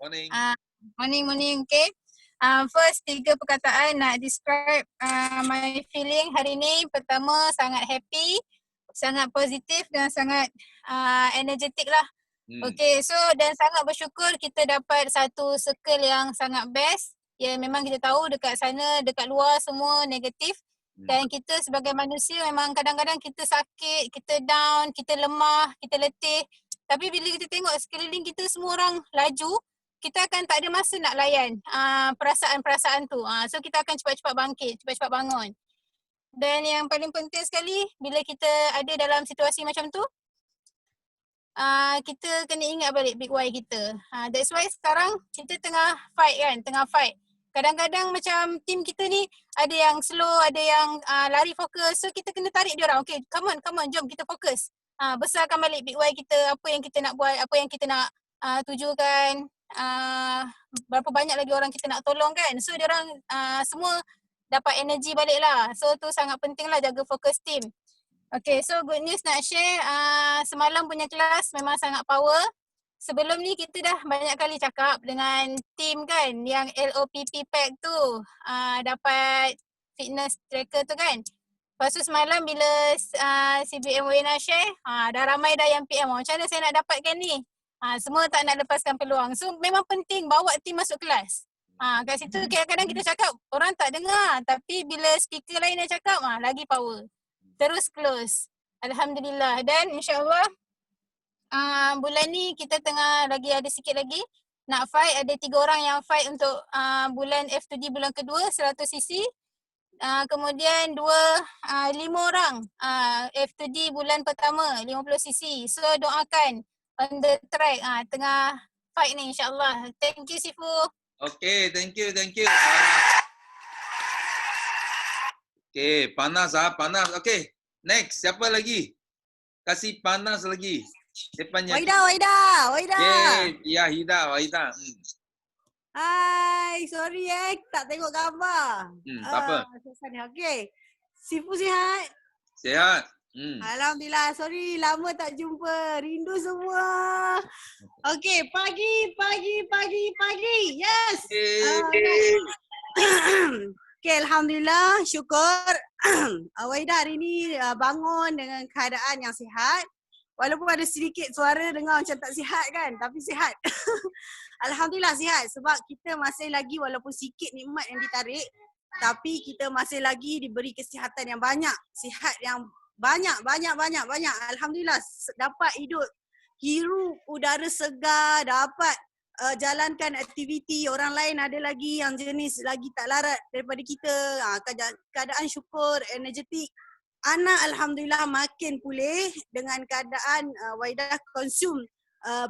Morning. Morning. Okay. First, 3 perkataan nak describe my feeling hari ni. Pertama, sangat happy, sangat positif dan sangat energetic lah. Okay, so dan sangat bersyukur kita dapat satu circle yang sangat best. Ya, memang kita tahu dekat sana, dekat luar semua negatif. Dan kita sebagai manusia memang kadang-kadang kita sakit, kita down, kita lemah, kita letih. Tapi bila kita tengok sekeliling kita semua orang laju, kita akan tak ada masa nak layan perasaan-perasaan tu. So kita akan cepat-cepat bangkit, cepat-cepat bangun. Dan yang paling penting sekali, bila kita ada dalam situasi macam tu, kita kena ingat balik big why kita. That's why sekarang kita tengah fight kan, Kadang-kadang macam team kita ni ada yang slow, ada yang lari fokus. So kita kena tarik dia orang. Okay, come on, jom kita fokus. Besarkan balik big why kita, apa yang kita nak buat, apa yang kita nak tujukan. Berapa banyak lagi orang kita nak tolong kan. So dia orang semua dapat energi balik lah. So tu sangat penting lah jaga fokus team. Okay, so good news nak share. Semalam punya kelas memang sangat power. Sebelum ni kita dah banyak kali cakap dengan team kan yang LOPP pack tu dapat fitness tracker tu kan. Lepas tu semalam bila CBM Wena share, dah ramai dah yang PM, macam mana saya nak dapatkan ni? Semua tak nak lepaskan peluang. So memang penting bawa team masuk kelas. Kat situ kadang-kadang kita cakap orang tak dengar, tapi bila speaker lain dah cakap, lagi power. Terus close. Alhamdulillah. Dan insyaAllah bulan ni kita tengah lagi ada sikit lagi nak fight. Ada 3 orang yang fight untuk bulan F2D bulan kedua 100cc. Kemudian 5 orang F2D bulan pertama 50cc. So doakan on the track tengah fight ni insyaAllah. Thank you Sifu. Okay, thank you. Okay, panas. Okay, next. Siapa lagi? Kasih panas lagi. Depannya. Waida. Okay, ya Waida. Hai, sorry tak tengok gambar. Tak apa. Okay. Sifu sihat? Sihat. Alhamdulillah, sorry lama tak jumpa. Rindu semua. Okay, pagi. Yes. Okay, Alhamdulillah, syukur. Waida hari ni bangun dengan keadaan yang sihat. Walaupun ada sedikit suara dengar macam tak sihat kan, tapi sihat. Alhamdulillah sihat sebab kita masih lagi walaupun sikit nikmat yang ditarik, tapi kita masih lagi diberi kesihatan yang banyak. Sihat yang banyak. Alhamdulillah dapat hirup udara segar, dapat jalankan aktiviti. Orang lain ada lagi yang jenis lagi tak larat daripada kita. Keadaan syukur, energetik. Anak Alhamdulillah makin pulih dengan keadaan Waida consume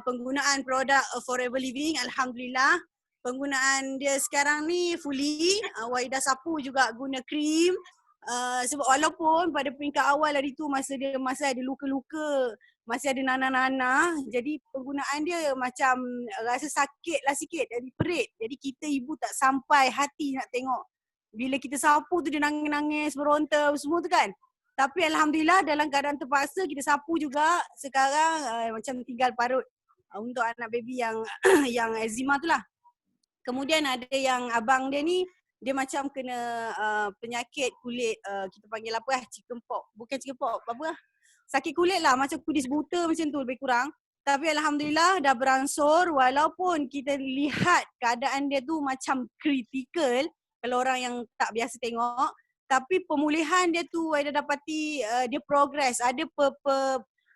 penggunaan produk Forever Living. Alhamdulillah penggunaan dia sekarang ni fully. Waida sapu juga guna krim. Sebab walaupun pada peringkat awal hari tu masa ada luka-luka, masih ada nanah-nanah, jadi penggunaan dia macam rasa sakit lah sikit dari perit. Jadi kita ibu tak sampai hati nak tengok. Bila kita sapu tu dia nangis-nangis, beronta semua tu kan. Tapi Alhamdulillah dalam keadaan terpaksa kita sapu juga. Sekarang macam tinggal parut untuk anak baby yang yang eczema tu lah. Kemudian ada yang abang dia ni, dia macam kena penyakit kulit, kita panggil apa chicken pox. Bukan chicken pox, apa sakit kulit lah, macam kudis buta macam tu lebih kurang. Tapi Alhamdulillah dah beransur, walaupun kita lihat keadaan dia tu macam kritikal kalau orang yang tak biasa tengok. Tapi pemulihan dia tu Waida dapati dia progress, ada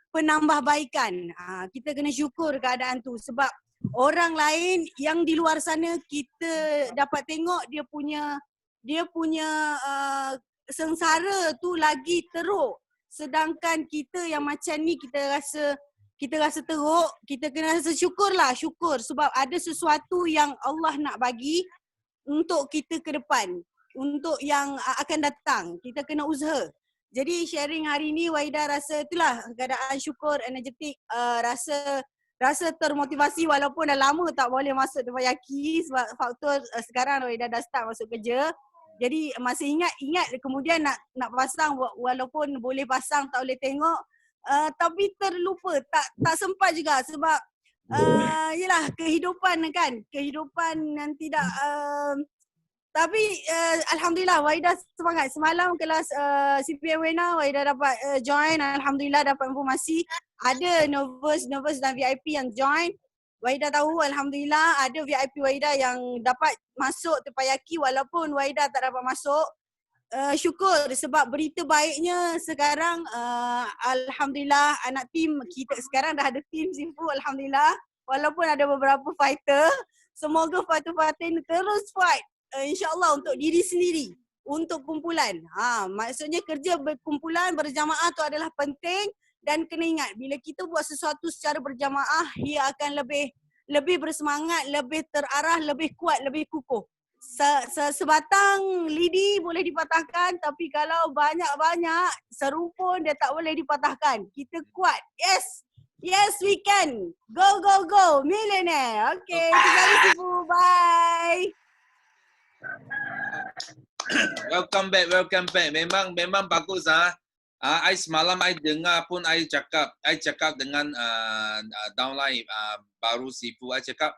penambahbaikan. Kita kena syukur keadaan tu sebab orang lain yang di luar sana kita dapat tengok dia punya sengsara tu lagi teruk. Sedangkan kita yang macam ni kita rasa teruk, kita kena rasa syukur sebab ada sesuatu yang Allah nak bagi untuk kita ke depan. Untuk yang akan datang, kita kena usaha. Jadi sharing hari ni Waida rasa itulah keadaan syukur, energetik, rasa termotivasi walaupun dah lama tak boleh masuk tempat yaki sebab faktor sekarang Waida dah start masuk kerja. Jadi masih ingat kemudian nak pasang walaupun boleh pasang tak boleh tengok, tapi terlupa, tak sempat juga sebab yelah kehidupan kan, kehidupan yang tidak tapi Alhamdulillah Wahida semangat. Semalam kelas CPM Wena Wahida dapat join, Alhamdulillah dapat informasi ada nervous dan VIP yang join. Wahida tahu Alhamdulillah ada VIP Wahida yang dapat masuk terpayaki walaupun Wahida tak dapat masuk. Syukur sebab berita baiknya sekarang Alhamdulillah anak tim kita sekarang dah ada tim Sifu, Alhamdulillah. Walaupun ada beberapa fighter, semoga fighter-fighter ini terus fight insyaAllah untuk diri sendiri, untuk kumpulan. Maksudnya kerja berkumpulan berjamaah tu adalah penting dan kena ingat bila kita buat sesuatu secara berjamaah ia akan lebih bersemangat, lebih terarah, lebih kuat, lebih kukuh. Sebatang lidi boleh dipatahkan tapi kalau banyak-banyak serumpun dia tak boleh dipatahkan. Kita kuat. Yes we can. Go. Millionaire. Okay. Terima kasih Sifu. Bye. Welcome back. Memang bagus I semalam I dengar pun I cakap dengan downline baru Sifu. I cakap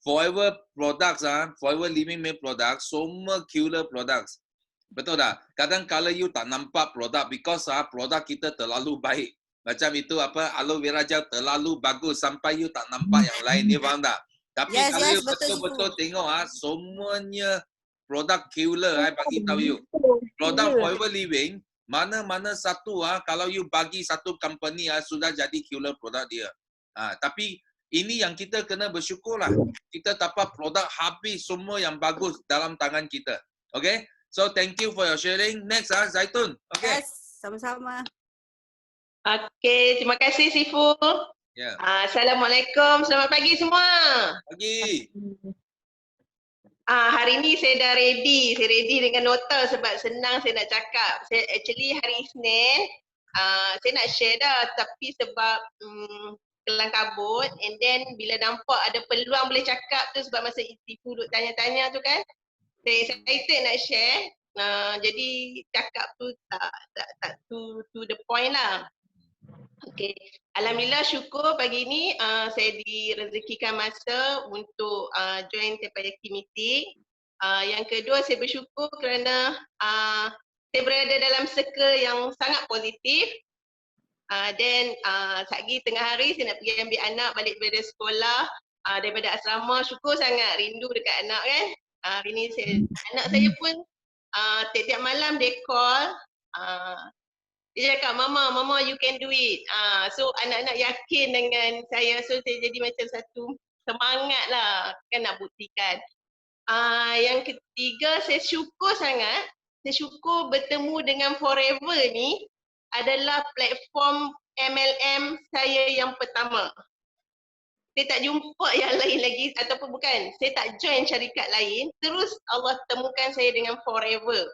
Forever products Forever Living Milk products semua killer products. Betul tak? Kadang kalau you tak nampak produk because produk kita terlalu baik. Macam itu aloe vera gel terlalu bagus sampai you tak nampak yang lain. Dia faham tak? Tapi kalau you betul-betul tengok semuanya produk killer I bagi tahu you. Produk Forever Living mana-mana satu kalau you bagi satu company sudah jadi killer produk dia. Tapi ini yang kita kena bersyukurlah. Kita dapat produk habis semua yang bagus dalam tangan kita. Okay? So thank you for your sharing. Next Zaitun. Okay. Yes, sama-sama. Okay, terima kasih Sifu. Yeah. Assalamualaikum. Selamat pagi semua. Pagi. Hari ni saya dah ready. Saya ready dengan nota sebab senang saya nak cakap. Actually hari Isnin saya nak share dah tapi sebab kelang kabut and then bila nampak ada peluang boleh cakap tu sebab masa Sifu duk tanya-tanya tu kan saya excited nak share jadi cakap tu tak to the point lah. Okay. Alhamdulillah syukur pagi ni saya direzekikan masa untuk join Teppanyaki meeting. Yang kedua saya bersyukur kerana saya berada dalam circle yang sangat positif. Then lagi tengah hari saya nak pergi ambil anak balik daripada sekolah daripada asrama. Syukur sangat rindu dekat anak kan. Hari ni anak saya pun tiap-tiap malam dia call. Dia cakap mama you can do it. So anak-anak yakin dengan saya. So saya jadi macam satu semangat lah kan nak buktikan. Yang ketiga saya syukur sangat. Saya syukur bertemu dengan Forever ni adalah platform MLM saya yang pertama. Saya tak jumpa yang lain lagi ataupun bukan. Saya tak join syarikat lain. Terus Allah temukan saya dengan Forever.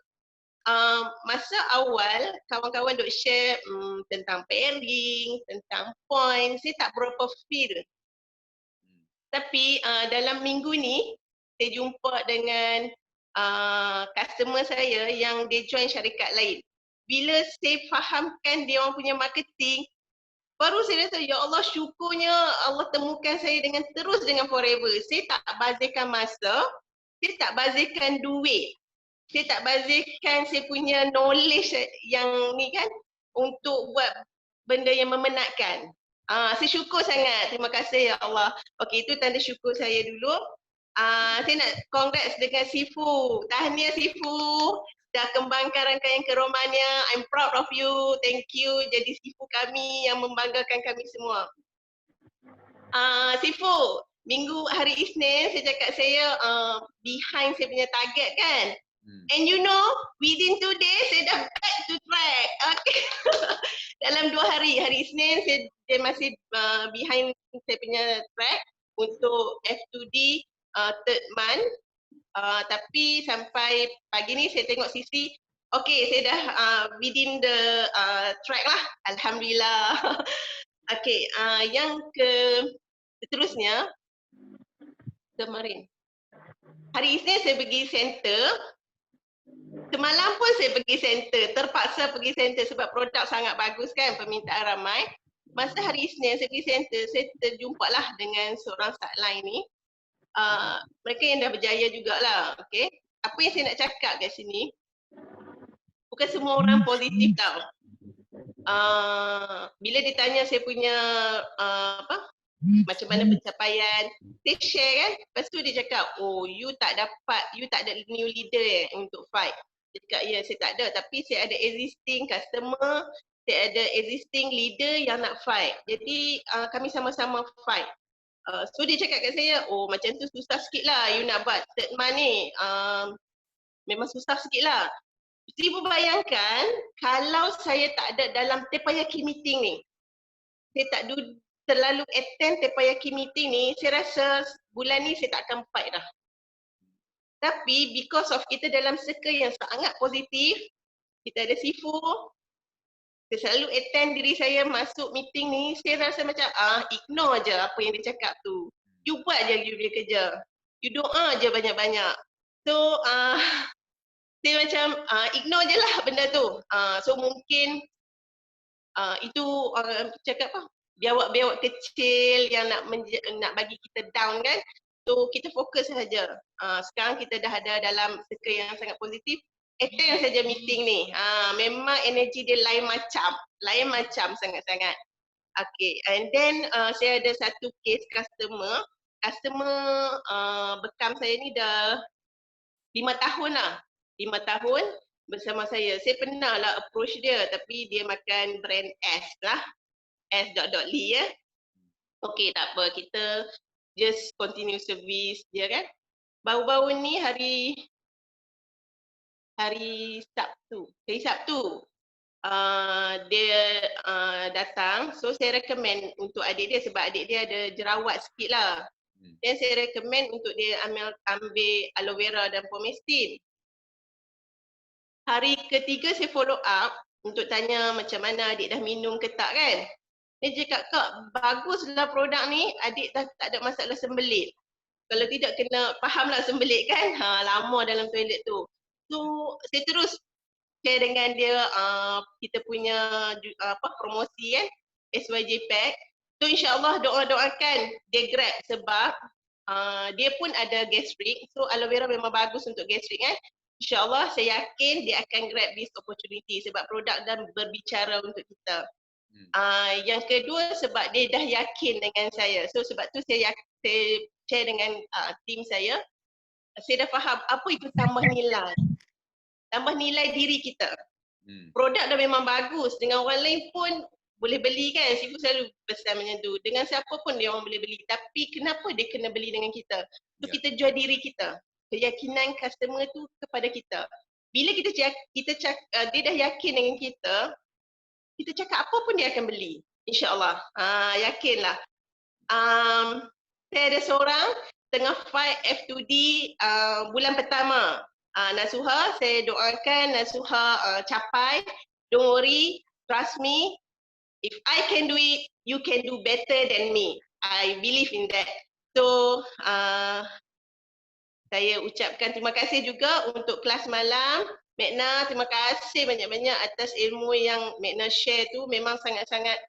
Masa awal kawan-kawan duk share tentang pairing, tentang point. Saya tak berapa feel. Tapi dalam minggu ni saya jumpa dengan customer saya yang dia join syarikat lain. Bila saya fahamkan dia orang punya marketing, baru saya rasa ya Allah syukurnya Allah temukan saya terus dengan Forever. Saya tak bazirkan masa, saya tak bazirkan duit, saya tak bazirkan saya punya knowledge yang ni kan untuk buat benda yang memenatkan. Saya syukur sangat. Terima kasih ya Allah. Okey, itu tanda syukur saya dulu. Saya nak congrats dengan Sifu. Tahniah Sifu. Dah kembangkan rangkaian ke Romania. I'm proud of you. Thank you jadi Sifu kami yang membanggakan kami semua. Sifu, minggu hari Isnin saya cakap saya behind saya punya target kan. And you know, within 2 days saya dah back to track. Okay. Dalam 2 hari, hari Isnin saya masih behind saya punya track untuk F2D third month. Tapi sampai pagi ni saya tengok sisi, okay saya dah within the track lah. Alhamdulillah. Okay, yang seterusnya, kemarin. Hari Isnin saya pergi center. Semalam pun saya pergi center, terpaksa pergi center sebab produk sangat bagus kan, permintaan ramai. masa hari Isnin saya pergi center, saya terjumpa lah dengan seorang sideline ni. Mereka yang dah berjaya jugalah, okay. Apa yang saya nak cakap kat sini, bukan semua orang positif tau. Bila ditanya saya punya macam mana pencapaian, saya share kan. Lepas tu dia cakap, oh you tak ada new leader untuk fight. Dia cakap, ya saya tak ada, tapi saya ada existing customer, saya ada existing leader yang nak fight. Jadi kami sama-sama fight. So dia cakap kat saya, oh macam tu susah sikit lah you nak buat third month ni. Memang susah sikit lah. Ibu bayangkan kalau saya tak ada dalam teppanyaki meeting ni, saya tak terlalu attend teppanyaki meeting ni, saya rasa bulan ni saya tak akan fight dah. Tapi because of kita dalam circle yang sangat positif, kita ada Sifu, saya selalu attend diri saya masuk meeting ni, saya rasa macam ignore je apa yang dia cakap tu. You buat je you punya kerja. You doa je banyak-banyak. So saya macam ignore je lah benda tu. So mungkin itu orang cakap apa? Biawak-biawak kecil yang nak bagi kita down kan. So kita fokus saja. Sekarang kita dah ada dalam circle yang sangat positif. Attend saja meeting ni. Memang energi dia lain macam sangat-sangat. Okay, and then saya ada satu case customer bekam saya ni dah 5 tahun lah. 5 tahun bersama saya. Saya pernah lah approach dia tapi dia makan brand S lah. S.Lee ya. Okay, tak apa. Kita just continue service dia kan. Baru-baru ni hari Sabtu dia datang. So saya recommend untuk adik dia sebab adik dia ada jerawat sikit lah. Dan saya recommend untuk dia ambil aloe vera dan pomestin. Hari ketiga saya follow up untuk tanya macam mana adik dah minum ke tak kan. Dia cakap, Kak, baguslah produk ni, adik tak ada masalah sembelit. Kalau tidak kena fahamlah sembelit kan, lama dalam toilet tu. So saya terus share dengan dia kita punya promosi kan, SYJ Pack. So insyaAllah doakan dia grab sebab dia pun ada gastrik. So aloe vera memang bagus untuk gastrik kan. InsyaAllah saya yakin dia akan grab this opportunity sebab produk dah berbicara untuk kita. Yang kedua sebab dia dah yakin dengan saya. So sebab tu saya share dengan tim saya. Saya dah faham apa itu tambah nilai. Tambah nilai diri kita. Produk dah memang bagus. Dengan orang lain pun boleh beli kan. Sifu selalu pesan macam tu. Dengan siapa pun dia orang boleh beli. Tapi kenapa dia kena beli dengan kita? So kita jual diri kita. Keyakinan customer tu kepada kita. Bila dia dah yakin dengan kita cakap apa pun dia akan beli. InsyaAllah. Yakinlah. Saya ada seorang tengah fight F2D bulan pertama. Nasuha, saya doakan Nasuha capai. Don't worry, trust me. If I can do it, you can do better than me. I believe in that. So, saya ucapkan terima kasih juga untuk kelas malam. Mekna, terima kasih banyak-banyak atas ilmu yang Mekna share tu. Memang sangat-sangat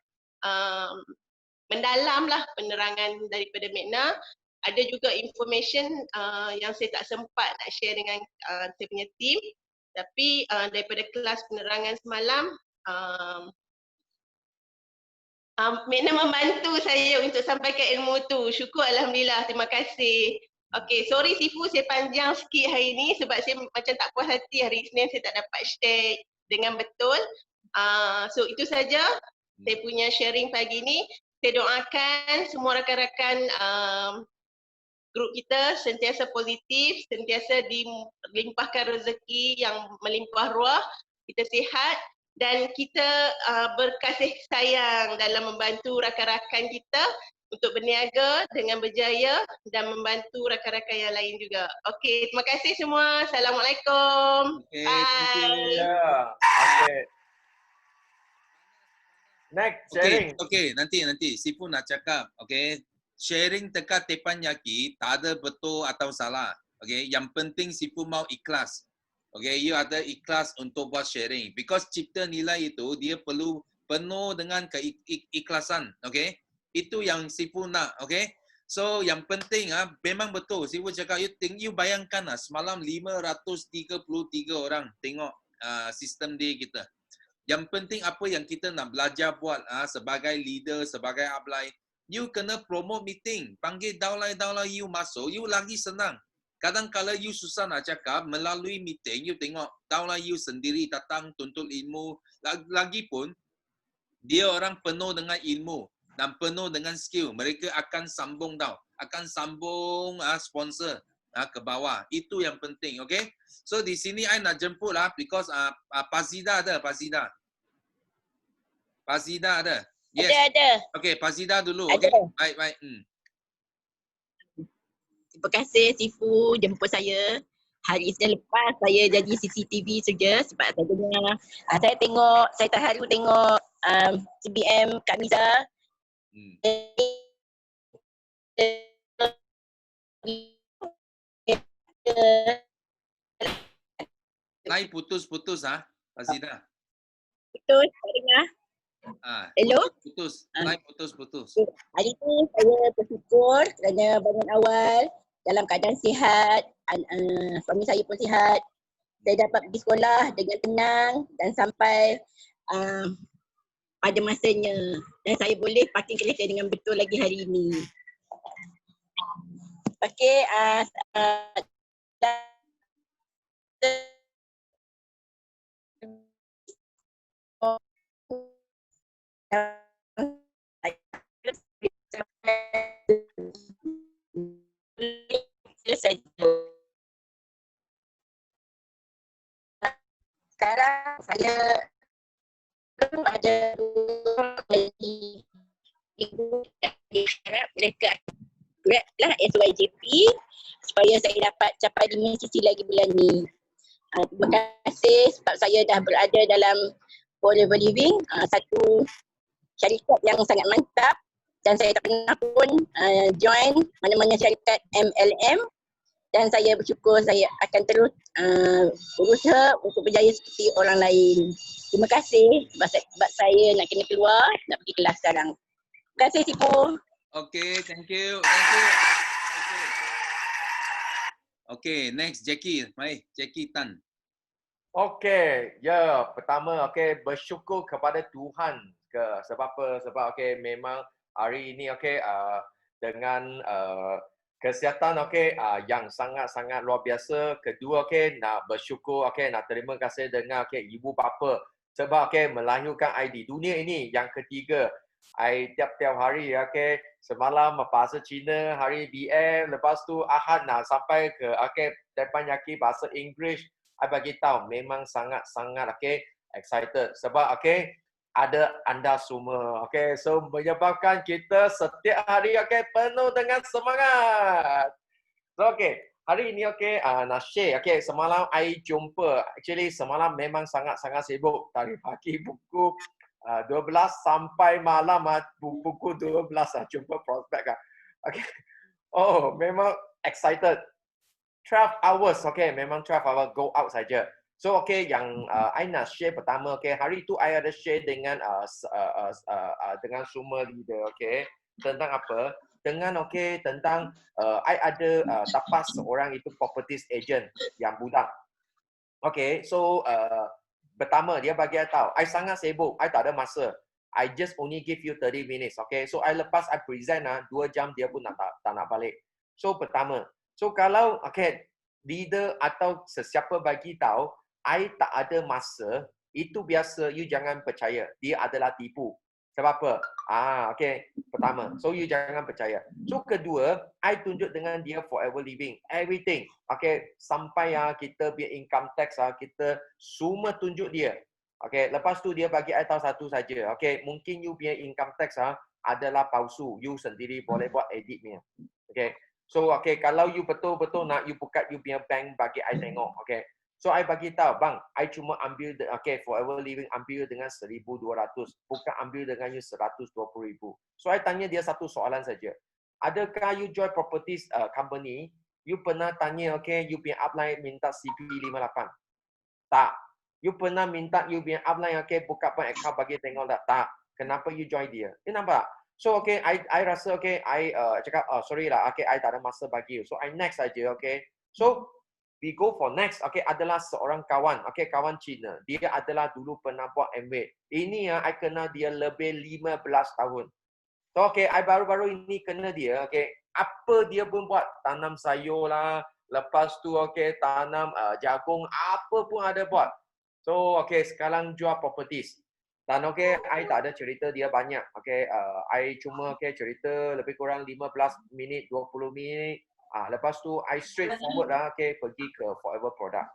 mendalam lah penerangan daripada Mekna. Ada juga information yang saya tak sempat nak share dengan saya punya team. Tapi daripada kelas penerangan semalam, Mekna membantu saya untuk sampaikan ilmu tu. Syukur Alhamdulillah, terima kasih. Okay, sorry Sifu saya panjang sikit hari ni sebab saya macam tak puas hati hari Isnin saya tak dapat share dengan betul. So itu saja saya punya sharing pagi ni. Saya doakan semua rakan-rakan grup kita sentiasa positif, sentiasa dilimpahkan rezeki yang melimpah ruah, kita sihat dan kita berkasih sayang dalam membantu rakan-rakan kita untuk berniaga dengan berjaya dan membantu rakan-rakan yang lain juga. Okey, terima kasih semua. Assalamualaikum. Okay, Bye. Okay. Next, sharing. Okay, nanti Sifu nak cakap. Okay, sharing dekat teppanyaki tak ada betul atau salah. Okay, yang penting Sifu mau ikhlas. Okay, you ada ikhlas untuk buat sharing. Because cipta nilai itu dia perlu penuh dengan keikhlasan, okay? Itu yang Sifu nak, okay? So yang penting memang betul Sifu cakap, you bayangkan semalam 533 orang tengok sistem day kita. Yang penting apa yang kita nak belajar buat sebagai leader, sebagai upline, you kena promote meeting. Panggil downline you masuk, you lagi senang. Kadang-kadang you susah nak cakap, melalui meeting, you tengok downline you sendiri datang tuntut ilmu. Lagipun, dia orang penuh dengan ilmu dan penuh dengan skill. Mereka akan sambung akan sambung sponsor ke bawah. Itu yang penting, okay? So di sini I nak jemput because Fazida ada, Fazida ada. Yes. Ada. Okay, Fazida dulu. Ada. Okay, baik. Terima kasih Sifu jemput saya. Hari Isnin lepas saya jadi CCTV saja sebab saya dengar, saya terharu tengok CBM Kak Miza. Lain putus-putus Fazida. Putus, tak dengar. Hello? Putus. Lain putus-putus. Hari ini saya bersyukur kerana bangun awal dalam keadaan sihat, suami saya pun sihat. Saya dapat pergi sekolah dengan tenang dan sampai pada masanya. Dan saya boleh parking kereta dengan betul lagi hari ini. Okey, sekarang saya ada ibu harap mereka grablah SYJP supaya saya dapat capai dimensi lagi bulan ni. Terima kasih sebab saya dah berada dalam Forever Living, satu syarikat yang sangat mantap dan saya tak pernah pun join mana-mana syarikat MLM dan saya bersyukur saya akan terus berusaha untuk berjaya seperti orang lain. Terima kasih sebab saya nak kena keluar, nak pergi kelas sekarang. Terima kasih Sifu. Okay, thank you. Okay, next Jackie. Mari, Jackie Tan. Okey, ya, pertama bersyukur kepada Tuhan sebab apa? Sebab memang hari ini dengan kesihatan yang sangat-sangat luar biasa. Kedua nak bersyukur nak terima kasih dengan ibu bapa sebab melahirkan I di dunia ini. Yang ketiga, I tiap-tiap hari semalam bahasa Cina, hari BM, lepas tu Ahad nak sampai ke teppanyaki bahasa Inggeris. I bagi tahu memang sangat-sangat excited sebab ada anda semua. So menyebabkan kita setiap hari penuh dengan semangat. So hari ini nak share semalam I jumpa, actually semalam memang sangat-sangat sibuk dari pagi pukul 12 sampai malam pukul 12 jumpa prospek Oh, memang excited. 12 hours, memang 12 hours go out saja. So, yang I nak share pertama, hari itu I ada share dengan semua leader, tentang apa? Dengan tentang I ada tapas seorang itu properties agent yang budak. So pertama dia bagi I tahu, I sangat sibuk, I tak ada masa. I just only give you 30 minutes, So I lepas I present 2 jam dia pun tak nak balik. So pertama, so kalau leader atau sesiapa bagi tahu I tak ada masa, itu biasa you jangan percaya. Dia adalah tipu. Sebab apa? Pertama. So you jangan percaya. So kedua, I tunjuk dengan dia forever living. Everything. Sampai kita punya income tax kita semua tunjuk dia. Lepas tu dia bagi I tahu satu saja. Mungkin you punya income tax adalah palsu. You sendiri boleh buat editnya. So kalau you betul-betul nak you buka you punya bank bagi I tengok. So I bagi tahu, bang, I cuma ambil forever living ambil dengan 1,200, bukan ambil dengan you 120,000. So I tanya dia satu soalan saja. Adakah you join properties company, you pernah tanya you punya upline minta CP 58? Tak. You pernah minta you punya upline, okay, buka pun account bagi tengok tak? Tak. Kenapa you join dia? You nampak? So, okay, I rasa, okay, I cakap, oh, sorry lah, okay, I tak ada masa bagi you. So, I next saja, okay. So, we go for next, okay, adalah seorang kawan, okay, kawan Cina. Dia adalah dulu pernah buat Amway. Ini ya, I kenal dia lebih 15 tahun. So, okay, I baru-baru ini kenal dia, okay. Apa dia pun buat, tanam sayur lah, lepas tu, okay, tanam jagung, apa pun ada buat. So, okay, sekarang jual properties. Dan, okay, I tak ada cerita dia banyak, okay. I cuma, okay, cerita lebih kurang 15 minit, 20 minit. Lepas tu, I straight forward lah, okay, pergi ke Forever Product.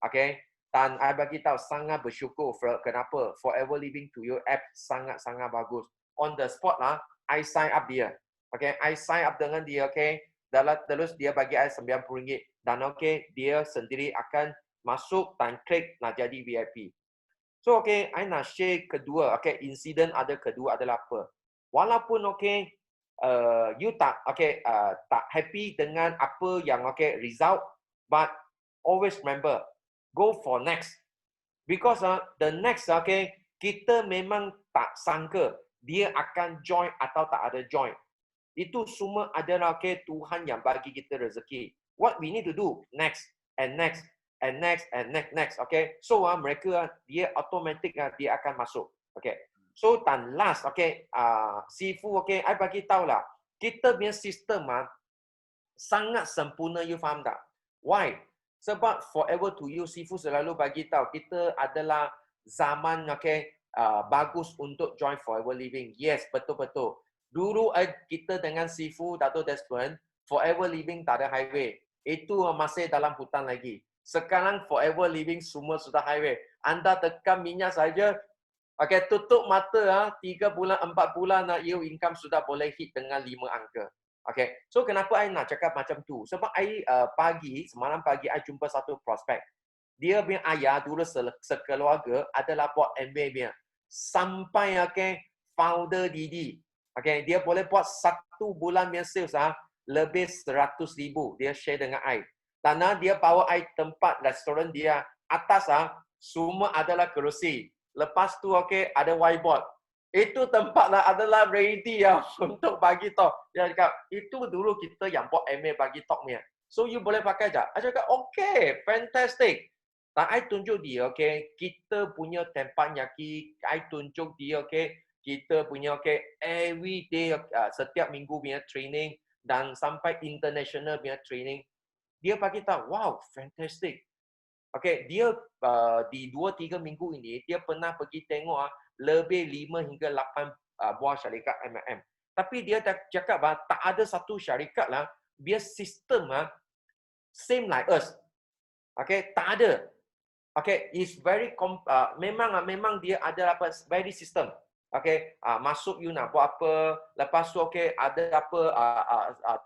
Okay. Dan I bagi tahu sangat bersyukur. Kenapa? Forever Living to You app sangat-sangat bagus. On the spot lah, I sign up dia. Okay, I sign up dengan dia, okay. Terus dia bagi I RM90. Dan okay, dia sendiri akan masuk dan klik nak jadi VIP. So, okay, I nak share kedua, okay, insiden ada kedua adalah apa? Walaupun, okay, you tak, okay, tak happy dengan apa yang, okay, result, but always remember, go for next. Because the next, okay, kita memang tak sangka dia akan join atau tak ada join. Itu semua adalah, okay, Tuhan yang bagi kita rezeki. What we need to do? Next, and next, and next, and next, okay. So, mereka, dia automatic, dia akan masuk, okay. So, dan last, okay, Sifu, okay, I bagi tahu lah, kita punya sistem sangat sempurna, you faham tak? Why? Sebab Forever to You, Sifu selalu bagi tahu, kita adalah zaman, okay, bagus untuk join Forever Living. Yes, betul-betul. Dulu kita dengan Sifu, Dato' Desmond, Forever Living tak ada highway. Itu masih dalam hutan lagi. Sekarang Forever Living semua sudah highway. Anda tekan minyak saja, okay, tutup mata 3 bulan, 4 bulan, you income sudah boleh hit dengan 5 angka. Okay, so kenapa I nak cakap macam tu? Sebab I semalam pagi I jumpa satu prospek. Dia punya ayah dulu sekeluarga adalah buat MBA punya. Sampai, okay, founder Didi. Okay, dia boleh buat 1 bulan punya sales lebih 100,000. Dia share dengan I. Karena dia bawa I tempat restoran dia, atas semua adalah kerusi. Lepas tu, okay, ada whiteboard. Itu tempat adalah ready untuk bagi talk. Dia cakap, itu dulu kita yang buat MA bagi talk ni. So, you boleh pakai je. I cakap, okay, fantastic. Dan I tunjuk dia, okay, kita punya tempat nyaki. I tunjuk dia, okay, kita punya, okay, every day, setiap minggu punya training dan sampai international punya training. Dia bagi tahu, wow, fantastic. Okay, dia di 2-3 minggu ini, dia pernah pergi tengok lebih 5 hingga 8 buah syarikat MLM. Tapi dia cakap tak ada satu syarikat lah, dia sistem same like us. Okay, tak ada. Okay, it's very, memang dia ada very system. Okay, masuk you nak buat apa, lepas tu, okay, ada apa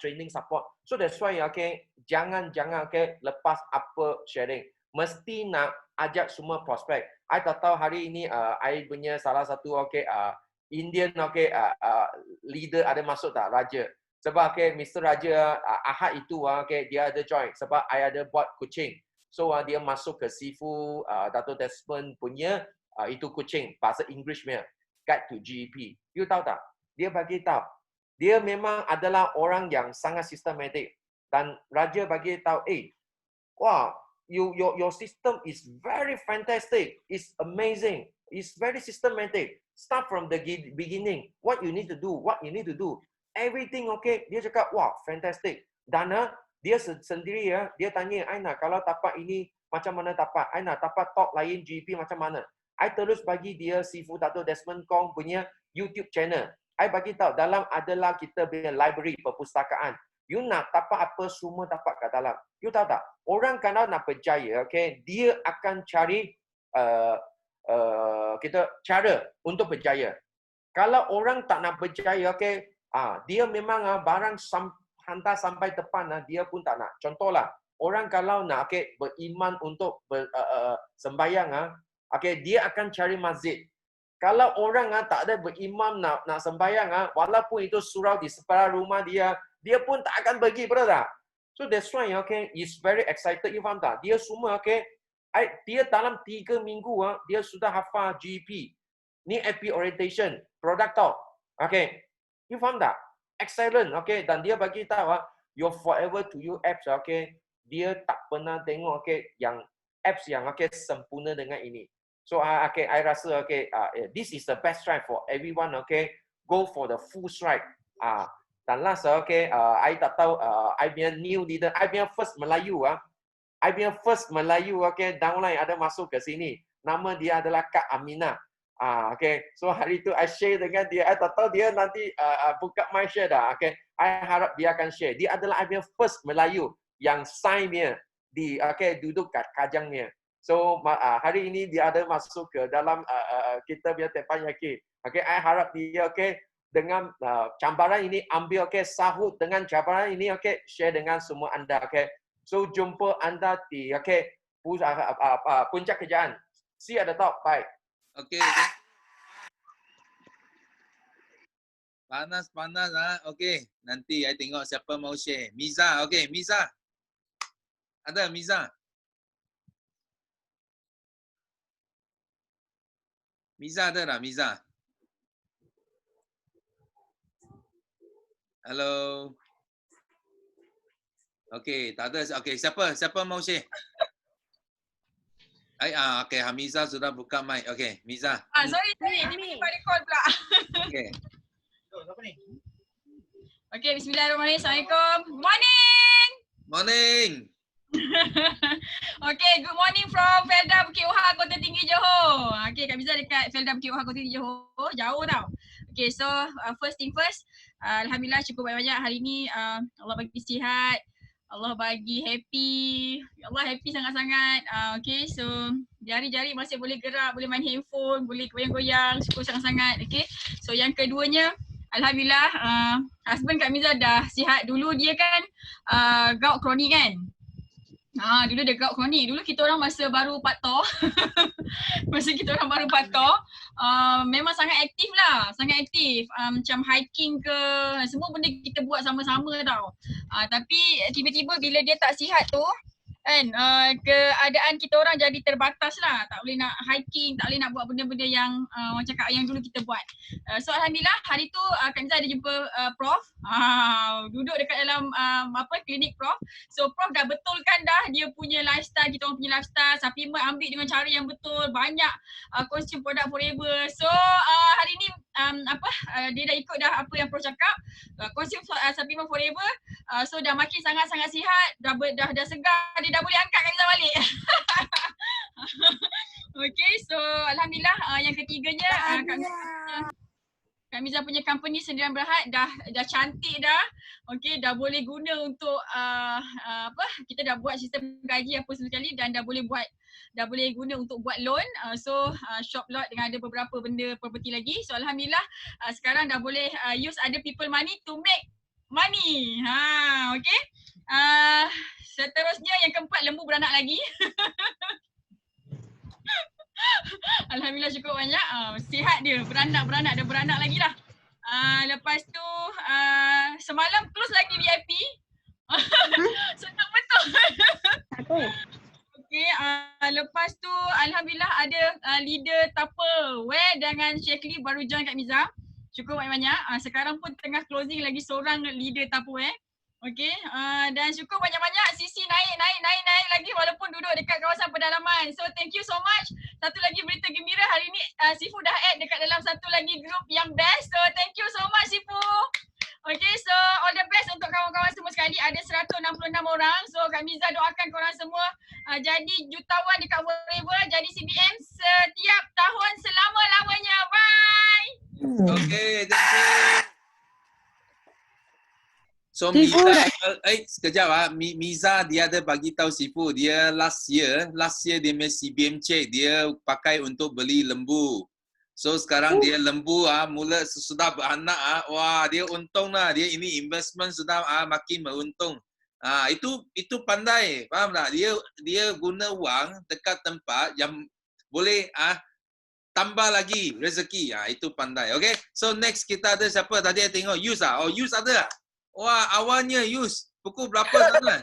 training support. So that's why, okay, jangan, okay, lepas apa sharing. Mesti nak ajak semua prospek. I tak tahu hari ini, I punya salah satu, okay, Indian, okay, leader ada masuk tak, Raja. Sebab, okay, Mr. Raja, Ahad itu, okay, dia ada join. Sebab I ada buat coaching. So, dia masuk ke Sifu, Dato' Desmond punya, itu coaching, bahasa English punya. Guide to GEP. You tahu tak? Dia bagi tahu. Dia memang adalah orang yang sangat sistematik. Dan Raja bagi tahu, wow, your system is very fantastic. It's amazing. It's very systematic. Start from the beginning. What you need to do. What you need to do. Everything okay. Dia cakap, wow, fantastic. Dan dia sendiri, dia tanya, Aina, kalau tapak ini macam mana tapak? Aina, tapak top lain GEP macam mana? I terus bagi dia Sifu Dato' Desmond Kong punya YouTube channel. I bagi tahu dalam adalah kita punya library perpustakaan. You nak tapak apa semua tapak kat dalam. You tahu tak? Orang kalau nak berjaya, okay, dia akan cari kita cara untuk berjaya. Kalau orang tak nak berjaya, okay, dia memang barang hantar sampai depan, dia pun tak nak. Contohlah, orang kalau nak, okay, beriman untuk sembahyang, okay, dia akan cari masjid. Kalau orang tak ada berimam nak sembahyang, walaupun itu surau di sebelah rumah dia pun tak akan pergi, brother. So that's why, okay, is very excited, you faham tak? Dia semua, okay, Dia dalam 3 minggu dia sudah hafal GP. Ni AP orientation, product talk. Okay. You faham tak? Excellent. Okay. Dan dia bagi tahu your forever to you apps. Okay. Dia tak pernah tengok yang apps yang sempurna dengan ini. So I rasa this is the best strike for everyone. Okay. Go for the full strike. Dan last I tak tahu I punya new leader, I punya first Melayu I punya first Melayu downline ada masuk ke sini. Nama dia adalah Kak Aminah. So hari itu I share dengan dia. I tak tahu dia nanti buka my share dah. I harap dia akan share. Dia adalah I punya first Melayu yang sign dia di duduk kat kajangnya. So hari ini dia ada masuk ke dalam kita punya teppanyaki. I harap dia dengan cabaran ini ambil sahut dengan cabaran ini share dengan semua anda. So jumpa anda di puncak kejayaan. See you at the top. Bye. Okay. Panas Okay. Nanti I tengok siapa mau share. Miza. Okay, Miza. Ada Miza? Miza ada tak? Miza? Hello. Okay, tak ada. Okay, siapa mau share? Okay, Hamiza sudah buka mic. Okay, Miza. Sorry, ini balik call pula. Okay. Okay, bismillahirrahmanirrahim. Assalamualaikum. Good morning. Morning. Okay, good morning from Felda Bukit Wahar, Kota Tinggi, Johor. Okay, Kak Miza dekat Felda Bukit Wahar, Kota Tinggi, Johor. Jauh tau. Okay, so first thing first. Alhamdulillah cukup banyak-banyak hari ni. Allah bagi sihat. Allah bagi happy. Allah happy sangat-sangat. Okay, so jari-jari masih boleh gerak, boleh main handphone, boleh goyang-goyang. Syukur sangat-sangat. Okay, so yang keduanya, Alhamdulillah husband Kak Miza dah sihat. Dulu dia kan gout kronik kan. Dulu dia gout kronik. Dulu kita orang masa baru patah. Masa kita orang baru patah, memang sangat aktif lah. Sangat aktif. Macam hiking ke, semua benda kita buat sama-sama tau. Tapi tiba-tiba bila dia tak sihat tu, kan, keadaan kita orang jadi terbatas lah. Tak boleh nak hiking, tak boleh nak buat benda-benda yang orang cakap yang dulu kita buat. So Alhamdulillah hari tu Kak Miza ada jumpa Prof. Duduk dekat dalam klinik Prof. So Prof dah betulkan dah dia punya lifestyle, kita orang punya lifestyle, supplement ambil dengan cara yang betul, banyak consume produk Forever. So hari ni dia dah ikut dah apa yang Prof cakap, consume supplement Forever. So dah makin sangat-sangat sihat, dah segar, dia dah boleh angkat Kak Miza balik. Okay, so Alhamdulillah yang ketiganya Kak Miza punya company Sendirian Berhad dah cantik dah. Okay, dah boleh guna untuk kita dah buat sistem gaji apa sekali dan dah boleh guna untuk buat loan. So shop lot dengan ada beberapa benda property lagi. So Alhamdulillah sekarang dah boleh use other people money to make money. Okay. Seterusnya yang keempat, lembu beranak lagi. Alhamdulillah cukup banyak. Sihat dia, beranak lagi dah. Lepas tu semalam close lagi VIP. Senang betul. Okay, lepas tu Alhamdulillah ada leader Tupperware dengan Shekli baru join Kak Miza. Cukup banyak-banyak. Sekarang pun tengah closing lagi seorang leader Tupperware. Okay, dan syukur banyak-banyak Sisi naik lagi walaupun duduk dekat kawasan pedalaman. So thank you so much. Satu lagi berita gembira hari ni Sifu dah add dekat dalam satu lagi group yang best. So thank you so much Sifu. Okay, so all the best untuk kawan-kawan semua sekali. Ada 166 orang. So Kak Miza doakan korang semua jadi jutawan dekat Forever, jadi CBM setiap tahun selama-lamanya. Bye. Okay, thank you. So Miza, sekejap Miza dia ada bagi tahu Sifu, dia last year dia punya CBM check dia pakai untuk beli lembu. So sekarang dia lembu mula sudah beranak wah dia untung lah, dia ini investment sudah makin beruntung. Itu pandai, faham tak? Dia guna wang dekat tempat yang boleh tambah lagi rezeki. Itu pandai. Okay, so next kita ada siapa tadi saya tengok Yus Yus ada. Wah, awalnya Yus, pukul berapa sana?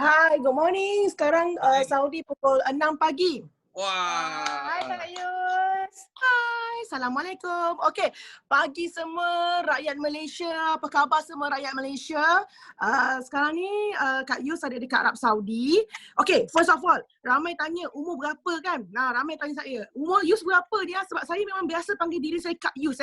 Hai, good morning. Sekarang Saudi pukul 6 pagi. Wah. Hai Kak Yus. Hai, Assalamualaikum. Okey, pagi semua rakyat Malaysia. Apa khabar semua rakyat Malaysia? Sekarang ni Kak Yus ada dekat Arab Saudi. Okey, first of all, ramai tanya umur berapa kan? Nah, ramai tanya saya, umur Yus berapa dia? Sebab saya memang biasa panggil diri saya Kak Yus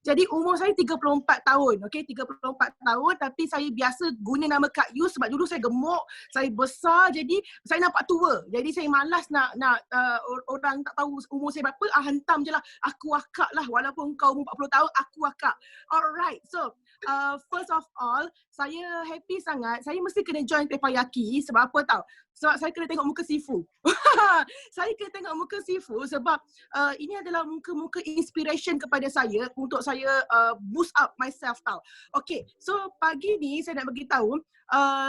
Jadi umur saya 34 tahun. Okey, 34 tahun tapi saya biasa guna nama Kak Yus sebab dulu saya gemuk, saya besar jadi saya nampak tua. Jadi saya malas nak orang tak tahu umur saya berapa, hantam je lah. Aku akak lah walaupun kau umur 40 tahun, aku akak. Alright, so first of all, saya happy sangat. Saya mesti kena join Teppanyaki sebab apa tahu? Sebab saya kena tengok muka Sifu. Saya kena tengok muka Sifu sebab ini adalah muka-muka inspiration kepada saya untuk saya boost up myself tau. Okay, so pagi ni saya nak beritahu,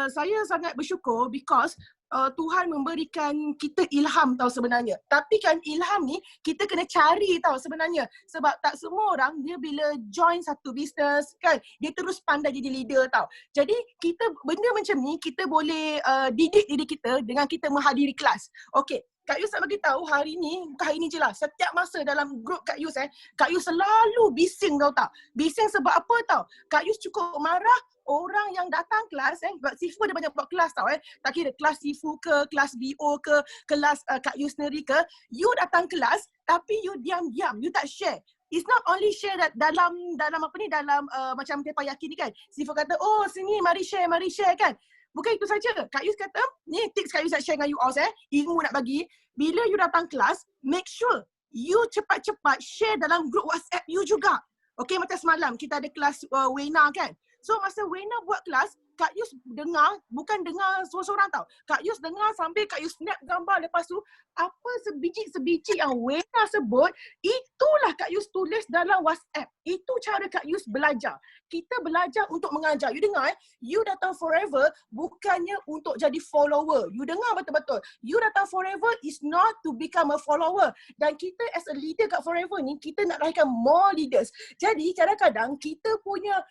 saya sangat bersyukur because Tuhan memberikan kita ilham tau sebenarnya. Tapi kan ilham ni kita kena cari tau sebenarnya. Sebab tak semua orang dia bila join satu bisnes kan, dia terus pandai jadi leader tau. Jadi kita benda macam ni kita boleh didik diri kita dengan kita menghadiri kelas. Okey, Kak Yus nak bagi tahu hari ni, bukan hari ni je lah, setiap masa dalam grup Kak Yus Kak Yus selalu bising tau tak. Bising sebab apa tau? Kak Yus cukup marah orang yang datang kelas sebab Sifu ada banyak buat kelas tau tak kira kelas Sifu ke, kelas BO ke, kelas Kak Yus sendiri ke, you datang kelas tapi you diam-diam, you tak share. It's not only share dalam apa ni, dalam macam Teppanyaki ni kan. Sifu kata, oh sini mari share kan. Bukan itu saja. Kak Yus kata, ni tips Kak Yus nak share dengan you all ilmu nak bagi. Bila you datang kelas, make sure you cepat-cepat share dalam grup WhatsApp you juga. Okay, macam semalam kita ada kelas Wena kan. So masa Wena buat kelas, Kak Yus dengar, bukan dengar seorang-seorang tau. Kak Yus dengar sambil Kak Yus snap gambar, lepas tu apa sebiji-sebiji yang Wena sebut, itulah Kak Yus tulis dalam WhatsApp. Itu cara Kak Yus belajar. Kita belajar untuk mengajar. You dengar you datang forever bukannya untuk jadi follower. You dengar betul-betul. You datang forever is not to become a follower. Dan kita as a leader kat forever ni, kita nak lahirkan more leaders. Jadi kadang-kadang kita punya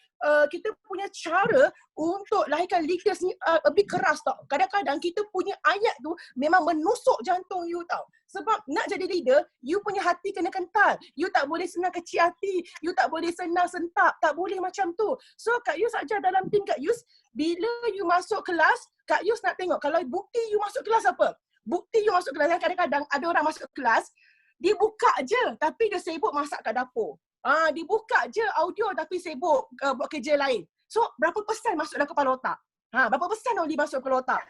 cara untuk lahirkan leaders ni lebih keras tau. Kadang-kadang kita punya ayat tu memang menusuk jantung you tau. Sebab nak jadi leader, you punya hati kena kental. You tak boleh senang kecil hati. You tak boleh senang sentak. Tak boleh macam tu. So Kak Yus ajar dalam tim Kak Yus, bila you masuk kelas, Kak Yus nak tengok kalau bukti you masuk kelas apa. Bukti you masuk kelas, kadang-kadang ada orang masuk kelas, dia buka je tapi dia sibuk masak kat dapur. Dia buka je audio tapi sibuk buat kerja lain. So berapa persen masuk dalam kepala otak? Berapa persen only masuk kepala otak?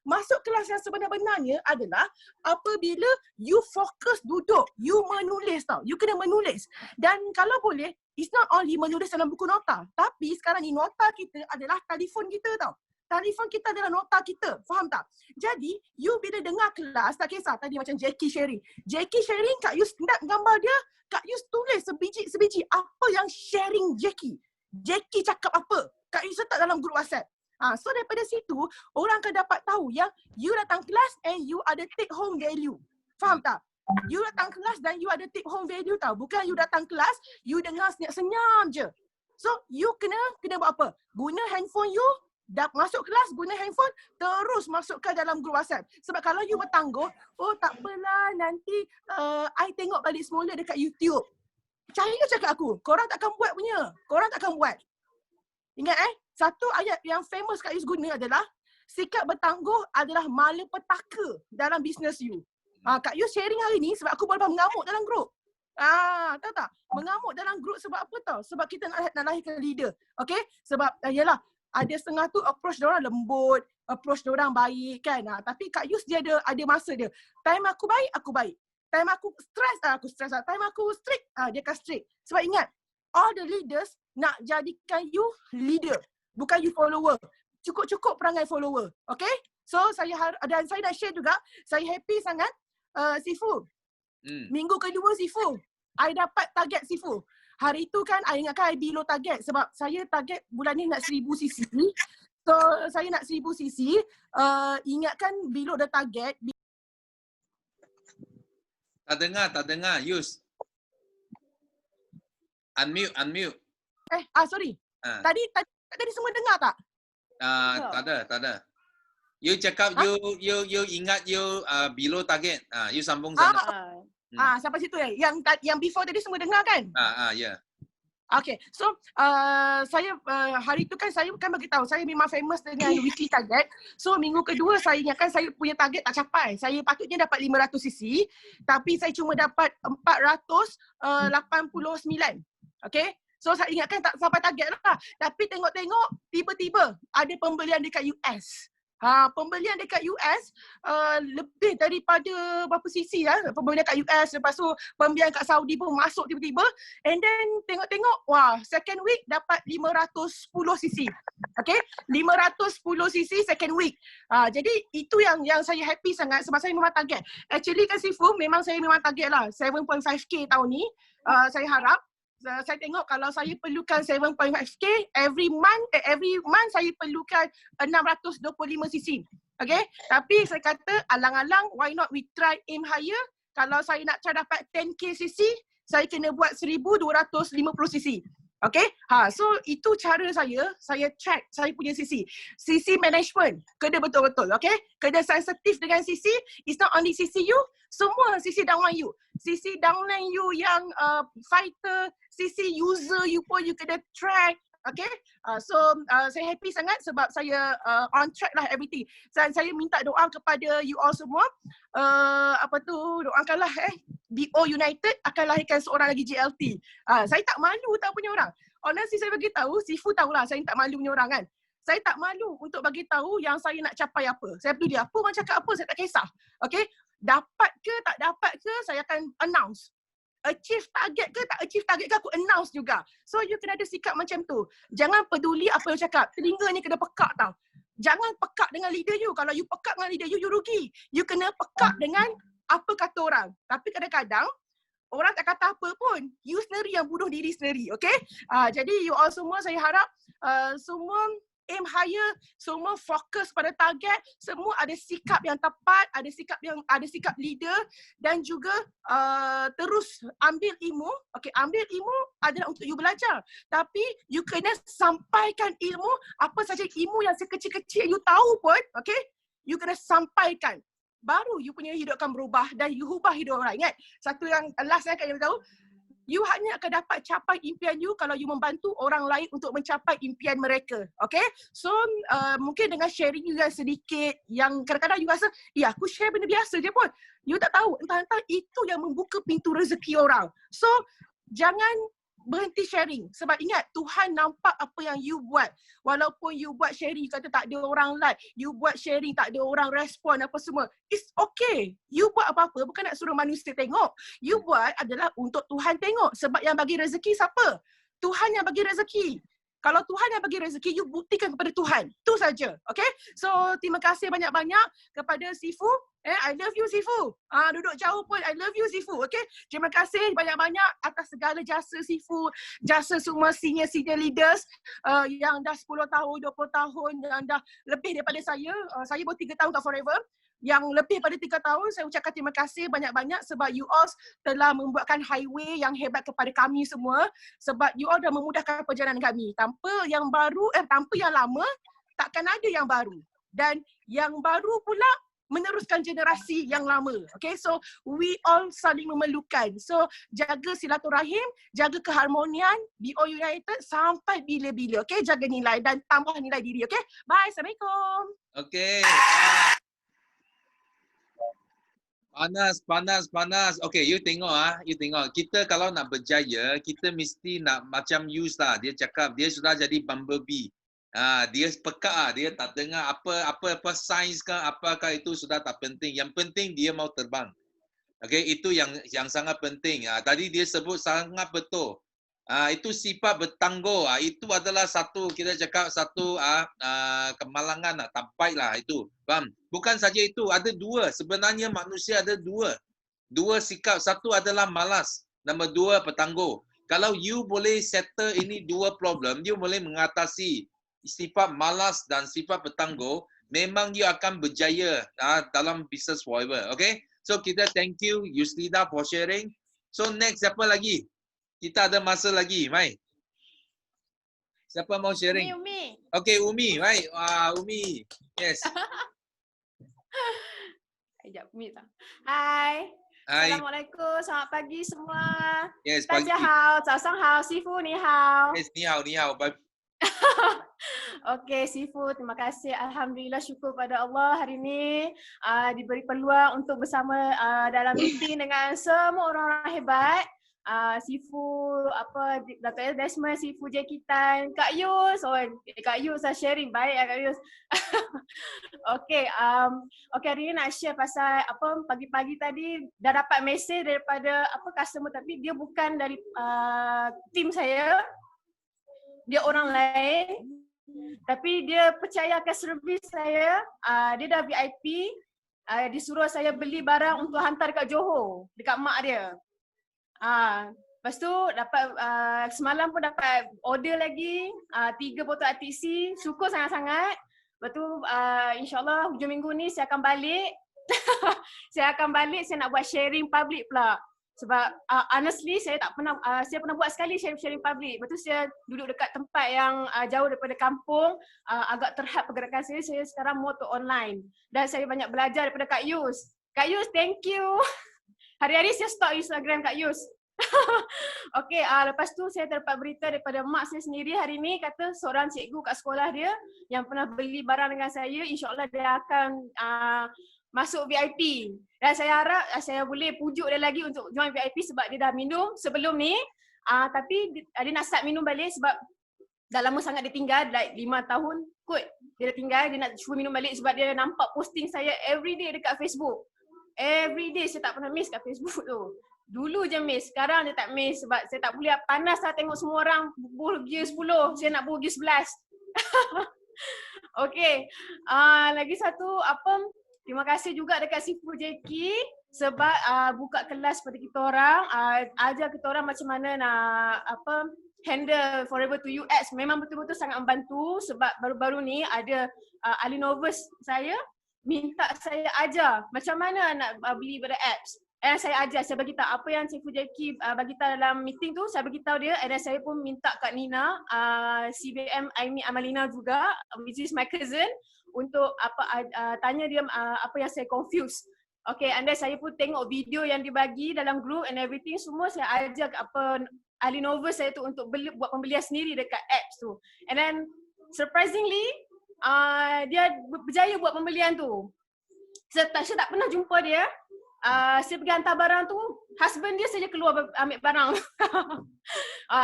Masuk kelas yang sebenar-benarnya adalah apabila you fokus duduk, you menulis tau. You kena menulis. Dan kalau boleh, it's not only menulis dalam buku nota. Tapi sekarang ni nota kita adalah telefon kita tau. Telefon kita adalah nota kita. Faham tak? Jadi, you bila dengar kelas, tak kisah tadi macam Jackie sharing. Jackie sharing, Kak Yus snap gambar dia, Kak Yus tulis sebiji-sebiji apa yang sharing Jackie. Jackie cakap apa? Kak Yus letak dalam grup WhatsApp. So daripada situ, orang akan dapat tahu yang you datang kelas and you ada take home value. Faham tak? You datang kelas dan you ada take home value tau. Bukan you datang kelas, you dengar senyap-senyap je. So, you kena buat apa? Guna handphone you, masuk kelas, guna handphone, terus masukkan dalam grup WhatsApp. Sebab kalau you bertangguh, oh tak apalah, nanti I tengok balik semula dekat YouTube. Percaya cakap aku, korang takkan buat punya. Korang takkan buat. Ingat satu ayat yang famous Kak Yus guna adalah sikap bertangguh adalah malapetaka dalam bisnes you. Kak Yus sharing hari ni sebab aku boleh mengamuk dalam grup. Tahu tak? Mengamuk dalam grup sebab apa tau? Sebab kita nak lahirkan leader. Okay? Sebab yalah, ada setengah tu approach diorang lembut, approach diorang baik kan. Tapi Kak Yus dia ada masa dia. Time aku baik, aku baik. Time aku stress, aku stress. Time aku strict, dia akan strict. Sebab ingat, all the leaders nak jadikan you leader. Bukan you follower. Cukup-cukup perangai follower. Okay? So saya nak share juga, saya happy sangat Sifu. Minggu kedua Sifu, I dapat target Sifu. Hari tu kan, I ingatkan I below target sebab saya target bulan ni nak 1000 cc. So saya nak 1000 cc, ingatkan below the target. Tak dengar, Yus. Unmute. Sorry. Tadi semua dengar tak? Tak ada. You cakap you ingat you below target. You sambung sana. Sampai situ ya. Yang before tadi semua dengar kan? Ya. Okay, so saya hari tu kan saya bukan bagi tahu saya memang famous dengan weekly target. So minggu kedua saya ingatkan saya punya target tak capai. Saya patutnya dapat 500 cc tapi saya cuma dapat 489. Okay, so saya ingatkan tak sampai target lah. Tapi tengok-tengok tiba-tiba ada pembelian dekat US. Pembelian dekat US lebih daripada berapa cc lah pembelian kat US, lepas tu pembelian kat Saudi pun masuk tiba-tiba, and then tengok-tengok wah second week dapat 510 cc. Okay, 510 cc second week. Jadi itu yang saya happy sangat sebab saya memang target. Actually kan Sifu memang saya memang target lah 7.5k tahun ni. Saya harap saya tengok kalau saya perlukan 7.5k every month saya perlukan 625 cc. Okay, tapi saya kata alang-alang why not we try aim higher. Kalau saya nak try dapat 10k cc saya kena buat 1250 cc. Okay, so itu cara saya check saya punya cc management kena betul-betul. Okay, kena sensitif dengan cc. It's not only cc you, semua cc downline you. CC downline you yang fighter, CC user you pun you kena track. Okay, so saya happy sangat sebab saya on track lah everything. Dan saya minta doa kepada you all semua. Doakanlah BO United akan lahirkan seorang lagi JLT. Saya tak malu tak punya orang. Honestly saya bagi tahu, Sifu tahulah saya tak malu punya orang kan. Saya tak malu untuk bagi tahu yang saya nak capai apa. Saya peduli apa orang cakap apa, saya tak kisah. Okay, dapat ke tak dapat ke saya akan announce. Achieve target ke tak achieve target ke aku announce juga. So you kena ada sikap macam tu. Jangan peduli apa yang cakap. Telinganya kena pekak tau. Jangan pekak dengan leader you. Kalau you pekak dengan leader you rugi. You kena pekak dengan apa kata orang. Tapi kadang-kadang orang tak kata apa pun. You sendiri yang bunuh diri sendiri. Okay? Jadi you all semua saya harap semua aim higher, semua fokus pada target, semua ada sikap yang tepat, ada sikap leader dan juga terus ambil ilmu. Okey, ambil ilmu adalah untuk you belajar. Tapi you kena sampaikan ilmu, apa saja ilmu yang sekecil-kecil you tahu pun, okey? You kena sampaikan. Baru you punya hidup akan berubah dan you ubah hidup orang. Ingat, satu yang last saya akan tahu, you hanya akan dapat capai impian you kalau you membantu orang lain untuk mencapai impian mereka. Okay? So, mungkin dengan sharing you yang sedikit, yang kadang-kadang you rasa, aku share benda biasa je pun. You tak tahu, entah-entah itu yang membuka pintu rezeki orang. So, jangan berhenti sharing. Sebab ingat, Tuhan nampak apa yang you buat. Walaupun you buat sharing, you kata tak ada orang like. You buat sharing, tak ada orang respon apa semua. It's okay. You buat apa-apa, bukan nak suruh manusia tengok. You buat adalah untuk Tuhan tengok. Sebab yang bagi rezeki siapa? Tuhan yang bagi rezeki. Kalau Tuhan yang bagi rezeki, you buktikan kepada Tuhan. Itu saja. Okay? So, terima kasih banyak-banyak kepada Sifu. I love you, Sifu. Duduk jauh pun, I love you, Sifu. Okay? Terima kasih banyak-banyak atas segala jasa Sifu. Jasa semua senior-senior leaders yang dah 10 tahun, 20 tahun, yang dah lebih daripada saya. Saya baru 3 tahun kat Forever. Yang lebih pada 3 tahun, saya ucapkan terima kasih banyak-banyak sebab you all telah membuatkan highway yang hebat kepada kami semua. Sebab you all dah memudahkan perjalanan kami. Tanpa yang baru, tanpa yang lama, takkan ada yang baru. Dan yang baru pula meneruskan generasi yang lama. Okay, so we all saling memerlukan. So jaga silaturahim, jaga keharmonian, BO United sampai bila-bila. Okay, jaga nilai dan tambah nilai diri. Okay, bye. Assalamualaikum. Okay. Panas. Okay, you tengok you tengok. Kita kalau nak berjaya, kita mesti nak macam Yus lah. Dia cakap dia sudah jadi bumblebee. Dia peka, dia tak dengar apa sains ke apakah itu sudah tak penting. Yang penting dia mau terbang. Okay, itu yang sangat penting. Tadi dia sebut sangat betul. Itu sifat bertangguh. Itu adalah satu, kita cakap satu kemalangan. Tak baiklah itu. Faham? Bukan saja itu, ada dua. Sebenarnya manusia ada dua. Dua sikap. Satu adalah malas. Nombor 2, bertangguh. Kalau you boleh settle ini dua problem, you boleh mengatasi sifat malas dan sifat bertangguh, memang you akan berjaya dalam business forever. Okay? So kita thank you Yuslida for sharing. So next siapa lagi? Kita ada masa lagi, Mai. Siapa mau sharing? Umi. Okay, Umi, right? Umi. Yes. Sekejap, mute lah. Hai. Hai. Assalamualaikum. Selamat pagi semua. Yes, pagi. 大家好，早上好，师傅你好。 Yes, ni hao, ni hao. Bye. Okey, Sifu, terima kasih. Alhamdulillah, syukur pada Allah hari ini diberi peluang untuk bersama dalam meeting dengan semua orang-orang hebat. Sifu Dato' Desmond, Sifu Jackie Tan, Kak Yus. Kak Yus sharing baik Kak Yus. Okey, hari ini nak share pasal pagi-pagi tadi dah dapat mesej daripada customer, tapi dia bukan dari team saya. Dia orang lain, tapi dia percayakan servis saya. Dia dah VIP, disuruh saya beli barang untuk hantar dekat Johor, dekat mak dia. Lepas tu dapat semalam pun dapat order lagi 3 botol RTC. Syukur sangat-sangat. Lepas tu insyaAllah hujung minggu ni saya akan balik. Saya nak buat sharing public pula. Sebab honestly saya tak pernah, saya pernah buat sekali sharing public. Lepas tu saya duduk dekat tempat yang jauh daripada kampung, agak terhad pergerakan saya sekarang more to online. Dan saya banyak belajar daripada Kak Yus. Kak Yus, thank you. Hari-hari saya stalk Instagram Kak Yus. Okey, lepas tu saya dapat berita daripada mak saya sendiri hari ni, kata seorang cikgu kat sekolah dia yang pernah beli barang dengan saya, insyaAllah dia akan masuk VIP. Dan saya harap saya boleh pujuk dia lagi untuk join VIP sebab dia dah minum sebelum ni. Tapi dia nak start minum balik sebab dah lama sangat dia tinggal, like 5 tahun kot dia dah tinggal. Dia nak cuba minum balik sebab dia nampak posting saya everyday dekat Facebook. Everyday saya tak pernah miss kat Facebook tu. Dulu je miss, sekarang dia tak miss sebab saya tak boleh, panas lah tengok semua orang buh gear 10, saya nak buh gear 11. Okey, lagi satu terima kasih juga dekat Sifu Jackie sebab buka kelas pada kita orang, ajar kita orang macam mana nak handle Forever to You apps. Memang betul-betul sangat membantu sebab baru-baru ni ada ahli novice saya minta saya ajar macam mana nak beli pada apps. Dan saya ajar, saya bagi tahu apa yang Sifu Jackie bagi tahu dalam meeting tu, saya bagi tahu dia. Dan saya pun minta Kak Nina, CBM Aimi Amalina juga, which is my cousin, untuk tanya dia apa yang saya confuse. Okay, and then saya pun tengok video yang dibagi dalam group and everything, semua saya ajar ahli novice saya tu untuk buat pembelian sendiri dekat apps tu. And then surprisingly, dia berjaya buat pembelian tu. Saya tak pernah jumpa dia. Saya pergi hantar barang tu, husband dia saja keluar ambil barang.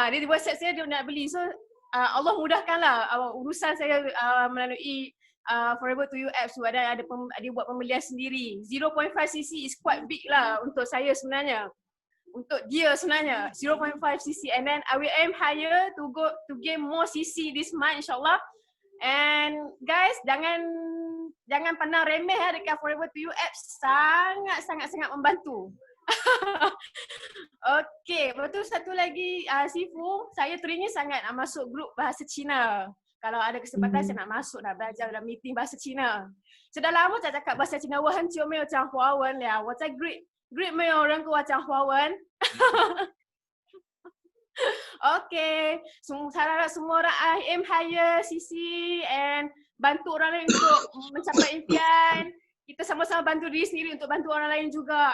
Dia WhatsApp saya, dia nak beli. So Allah mudahkanlah urusan saya melalui Forever to You apps tu. Dia buat pembelian sendiri. 0.5cc is quite big lah untuk saya sebenarnya. Untuk dia sebenarnya 0.5cc, and then I will aim higher to gain more cc this month insyaAllah. And guys, jangan pandang remeh dekat Forever to You apps, sangat membantu. Okey, lepas tu satu lagi Sifu, saya teringin sangat nak masuk grup bahasa Cina. Kalau ada kesempatan saya nak masuk, nak belajar dalam meeting bahasa Cina. Saya dah lama tak cakap bahasa Cina, 我很久没有讲华文了，我在 greet 没有人跟我讲华文。Okay, harap semua orang aim higher CC and bantu orang lain untuk mencapai impian. Kita sama-sama bantu diri sendiri untuk bantu orang lain juga.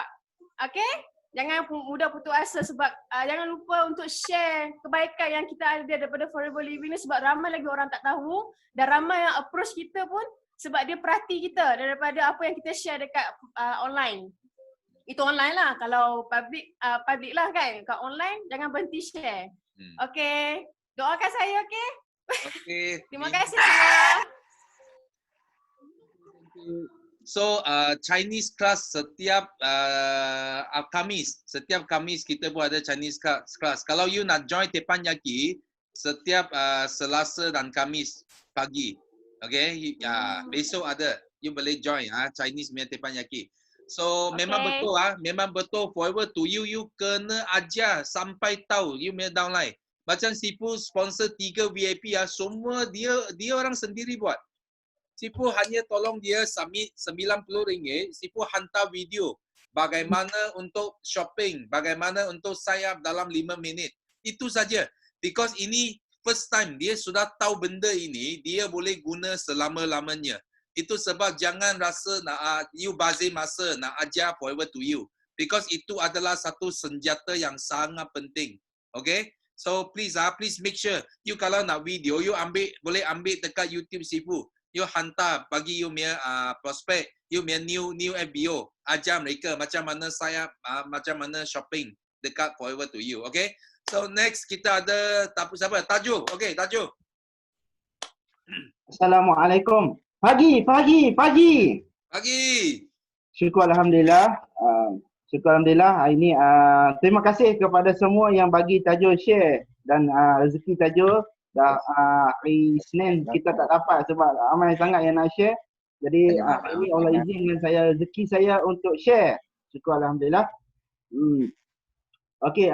Okay? Jangan mudah putus asa sebab jangan lupa untuk share kebaikan yang kita ada daripada Forever Living ni sebab ramai lagi orang tak tahu dan ramai yang approach kita pun sebab dia perhati kita daripada apa yang kita share dekat online. Itu online lah, kalau public lah kan. Kat online jangan berhenti share. Okay, doakan saya, okay? Okay. Terima kasih semua. So Chinese class setiap Khamis kita pun ada Chinese class. Kalau you nak join Teppanyaki setiap Selasa dan Khamis pagi. Okay? Besok ada. You boleh join Chinese punya Teppanyaki. So memang betul Forever to You, you kena ajar sampai tahu you punya downline. Macam Sifu sponsor 3 VIP semua dia orang sendiri buat. Sifu hanya tolong dia submit RM90, Sifu hantar video bagaimana untuk shopping, bagaimana untuk sign up dalam 5 minit. Itu saja. Because ini first time dia sudah tahu benda ini, dia boleh guna selama-lamanya. Itu sebab jangan rasa nak you bazir masa nak ajar forever to you. Because itu adalah satu senjata yang sangat penting. Okay? So please please make sure you kalau nak video you boleh ambil dekat YouTube Sifu. You hantar bagi you punya prospek, you punya new FBO, ajar mereka macam mana macam mana shopping dekat forever to you. Okay? So next kita ada siapa? Tajuh. Okay, Tajuh. Assalamualaikum. Pagi. Syukur Alhamdulillah. Hari ini terima kasih kepada semua yang bagi Tajuh share dan rezeki Tajuh dah hari Isnin kita tak dapat sebab ramai sangat yang nak share. Jadi ini Allah izinkan saya rezeki saya untuk share. Syukur Alhamdulillah. Okey,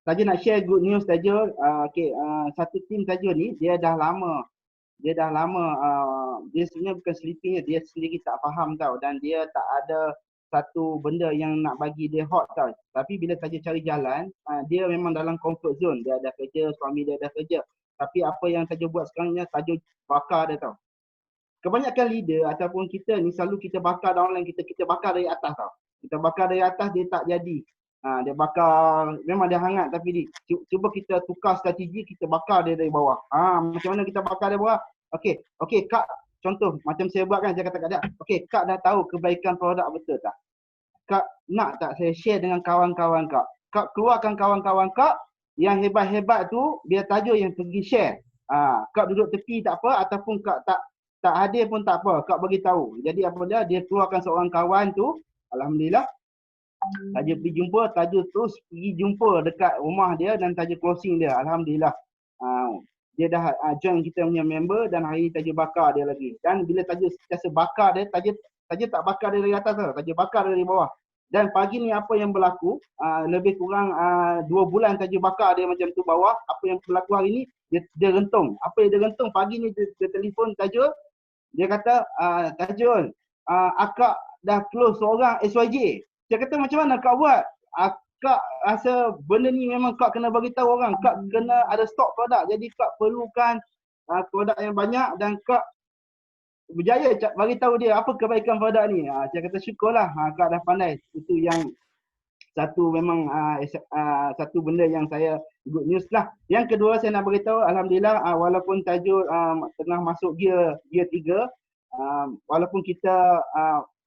Tajuh nak share good news Tajuh. Satu tim Tajuh ni dia dah lama dia sebenarnya bukan sleeping, dia sendiri tak faham tau, dan dia tak ada satu benda yang nak bagi dia hot tau. Tapi bila Tajuh cari jalan, dia memang dalam comfort zone. Dia ada kerja, suami dia ada kerja. Tapi apa yang Tajuh buat sekarang ni, Tajuh bakar dia tau. Kebanyakan leader ataupun kita ni selalu kita bakar downline kita bakar dari atas tau. Kita bakar dari atas dia tak jadi. Dia bakar, memang dia hangat tapi cuba kita tukar strategi, kita bakar dia dari bawah. Macam mana kita bakar dari bawah? Okey, Kak, contoh macam saya buat kan, saya kata kat dia, okey, Kak dah tahu kebaikan produk betul tak? Kak nak tak saya share dengan kawan-kawan Kak? Kak keluarkan kawan-kawan Kak yang hebat-hebat tu, biar Tajuh yang pergi share. Kak duduk tepi tak apa, ataupun Kak tak hadir pun tak apa, Kak bagi tahu. Jadi apa dia keluarkan seorang kawan tu, Alhamdulillah. Tajuh pergi jumpa, Tajuh terus pergi jumpa dekat rumah dia dan Tajuh closing dia. Alhamdulillah. Dia dah join kita punya member dan hari ni Tajuh bakar dia lagi. Dan bila Tajuh sentiasa bakar dia, Tajuh tak bakar dia dari atas tau, Tajuh bakar dia dari bawah. Dan pagi ni apa yang berlaku, lebih kurang 2 bulan Tajuh bakar dia macam tu bawah. Apa yang berlaku hari ni, dia rentung. Apa yang dia rentung, pagi ni dia telefon Tajuh. Dia kata, Tajuh, akak dah close seorang SYJ. Saya kata macam mana Kak buat? Kak rasa benda ni memang Kak kena bagi tahu orang. Kak kena ada stok produk. Jadi Kak perlukan produk yang banyak dan Kak berjaya bagi tahu dia apa kebaikan produk ni. Saya kata syukurlah Kak dah pandai. Itu yang satu memang satu benda yang saya good news lah. Yang kedua saya nak beritahu, Alhamdulillah walaupun Tajuh tengah masuk gear 3, walaupun kita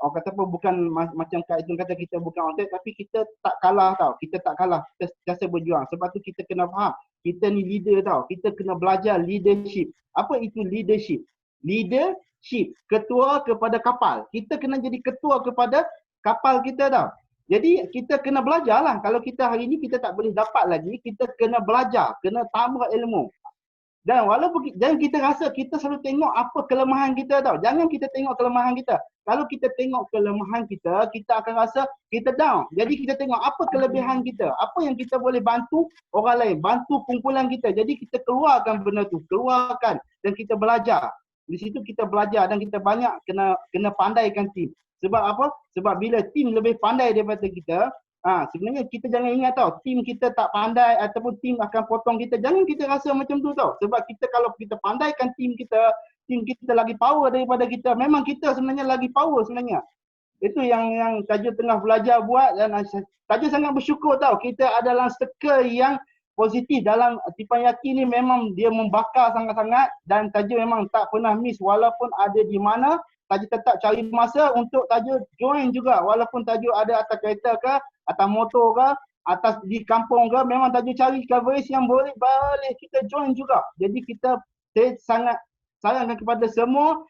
orang kata apa, bukan macam Kak Izun kata kita bukan on tapi kita tak kalah tau. Kita tak kalah, kita sentiasa berjuang. Sebab tu kita kena faham, kita ni leader tau. Kita kena belajar leadership. Apa itu leadership? Leadership, ketua kepada kapal. Kita kena jadi ketua kepada kapal kita tau. Jadi kita kena belajar lah. Kalau kita hari ni kita tak boleh dapat lagi, kita kena belajar, kena tambah ilmu. Dan walaupun jangan kita rasa kita selalu tengok apa kelemahan kita tau. Jangan kita tengok kelemahan kita. Kalau kita tengok kelemahan kita, kita akan rasa kita down. Jadi kita tengok apa kelebihan kita. Apa yang kita boleh bantu orang lain. Bantu kumpulan kita. Jadi kita keluarkan benda tu. Keluarkan dan kita belajar. Di situ kita belajar dan kita banyak kena pandaikan tim. Sebab apa? Sebab bila tim lebih pandai daripada kita, sebenarnya kita jangan ingat tau, tim kita tak pandai ataupun tim akan potong kita. Jangan kita rasa macam tu tau. Sebab kita kalau kita pandaikan tim kita lagi power daripada kita. Memang kita sebenarnya lagi power sebenarnya. Itu yang Tajuh tengah belajar buat dan Tajuh sangat bersyukur tau. Kita adalah circle yang positif dalam Tipan Yaki ni, memang dia membakar sangat-sangat dan Tajuh memang tak pernah miss walaupun ada di mana. Tajuh tetap cari masa untuk Tajuh join juga. Walaupun Tajuh ada atas kereta ke, atas motor ke, atas di kampung ke, memang Tajuh cari coverage yang boleh kita join juga. Jadi saya sangat sarankan kepada semua,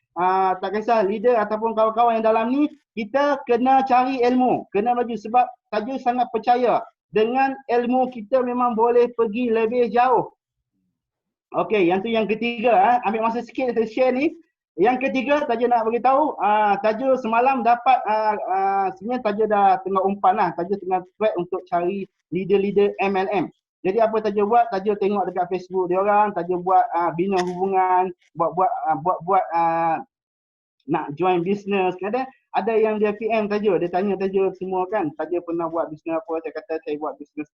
tak kisah leader ataupun kawan-kawan yang dalam ni, kita kena cari ilmu, kena belajar. Sebab Tajuh sangat percaya dengan ilmu kita memang boleh pergi lebih jauh. Okey, yang tu yang ketiga, ambil masa sikit saya share ni. Yang ketiga, Tajuh nak beritahu, Tajuh semalam dapat, sebenarnya Tajuh dah tengah umpan lah. Tajuh tengah track untuk cari leader-leader MLM. Jadi apa Tajuh buat? Tajuh tengok dekat Facebook dia orang, Tajuh buat bina hubungan, buat nak join business. Kadang ada yang dia PM Tajuh, dia tanya Tajuh semua kan, Tajuh pernah buat bisnes apa? Saya kata saya buat bisnes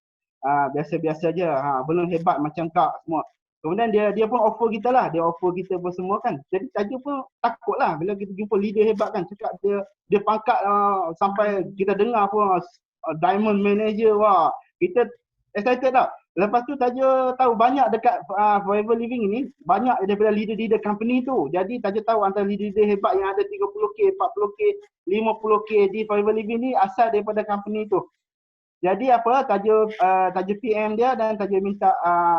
biasa-biasa je, belum hebat macam Kak semua. Kemudian dia pun offer kita lah, dia offer kita apa semua kan. Jadi Tajuk pun takut lah bila kita jumpa leader hebat kan, cakap dia pangkat sampai kita dengar pun Diamond Manager, wah kita excited tau. Lepas tu Tajuk tahu banyak dekat Forever Living ini, banyak daripada leader-leader company tu. Jadi Tajuk tahu antara leader-leader hebat yang ada 30K, 40K, 50K di Forever Living ni asal daripada company tu. Jadi apa, Tajuk PM dia dan Tajuk minta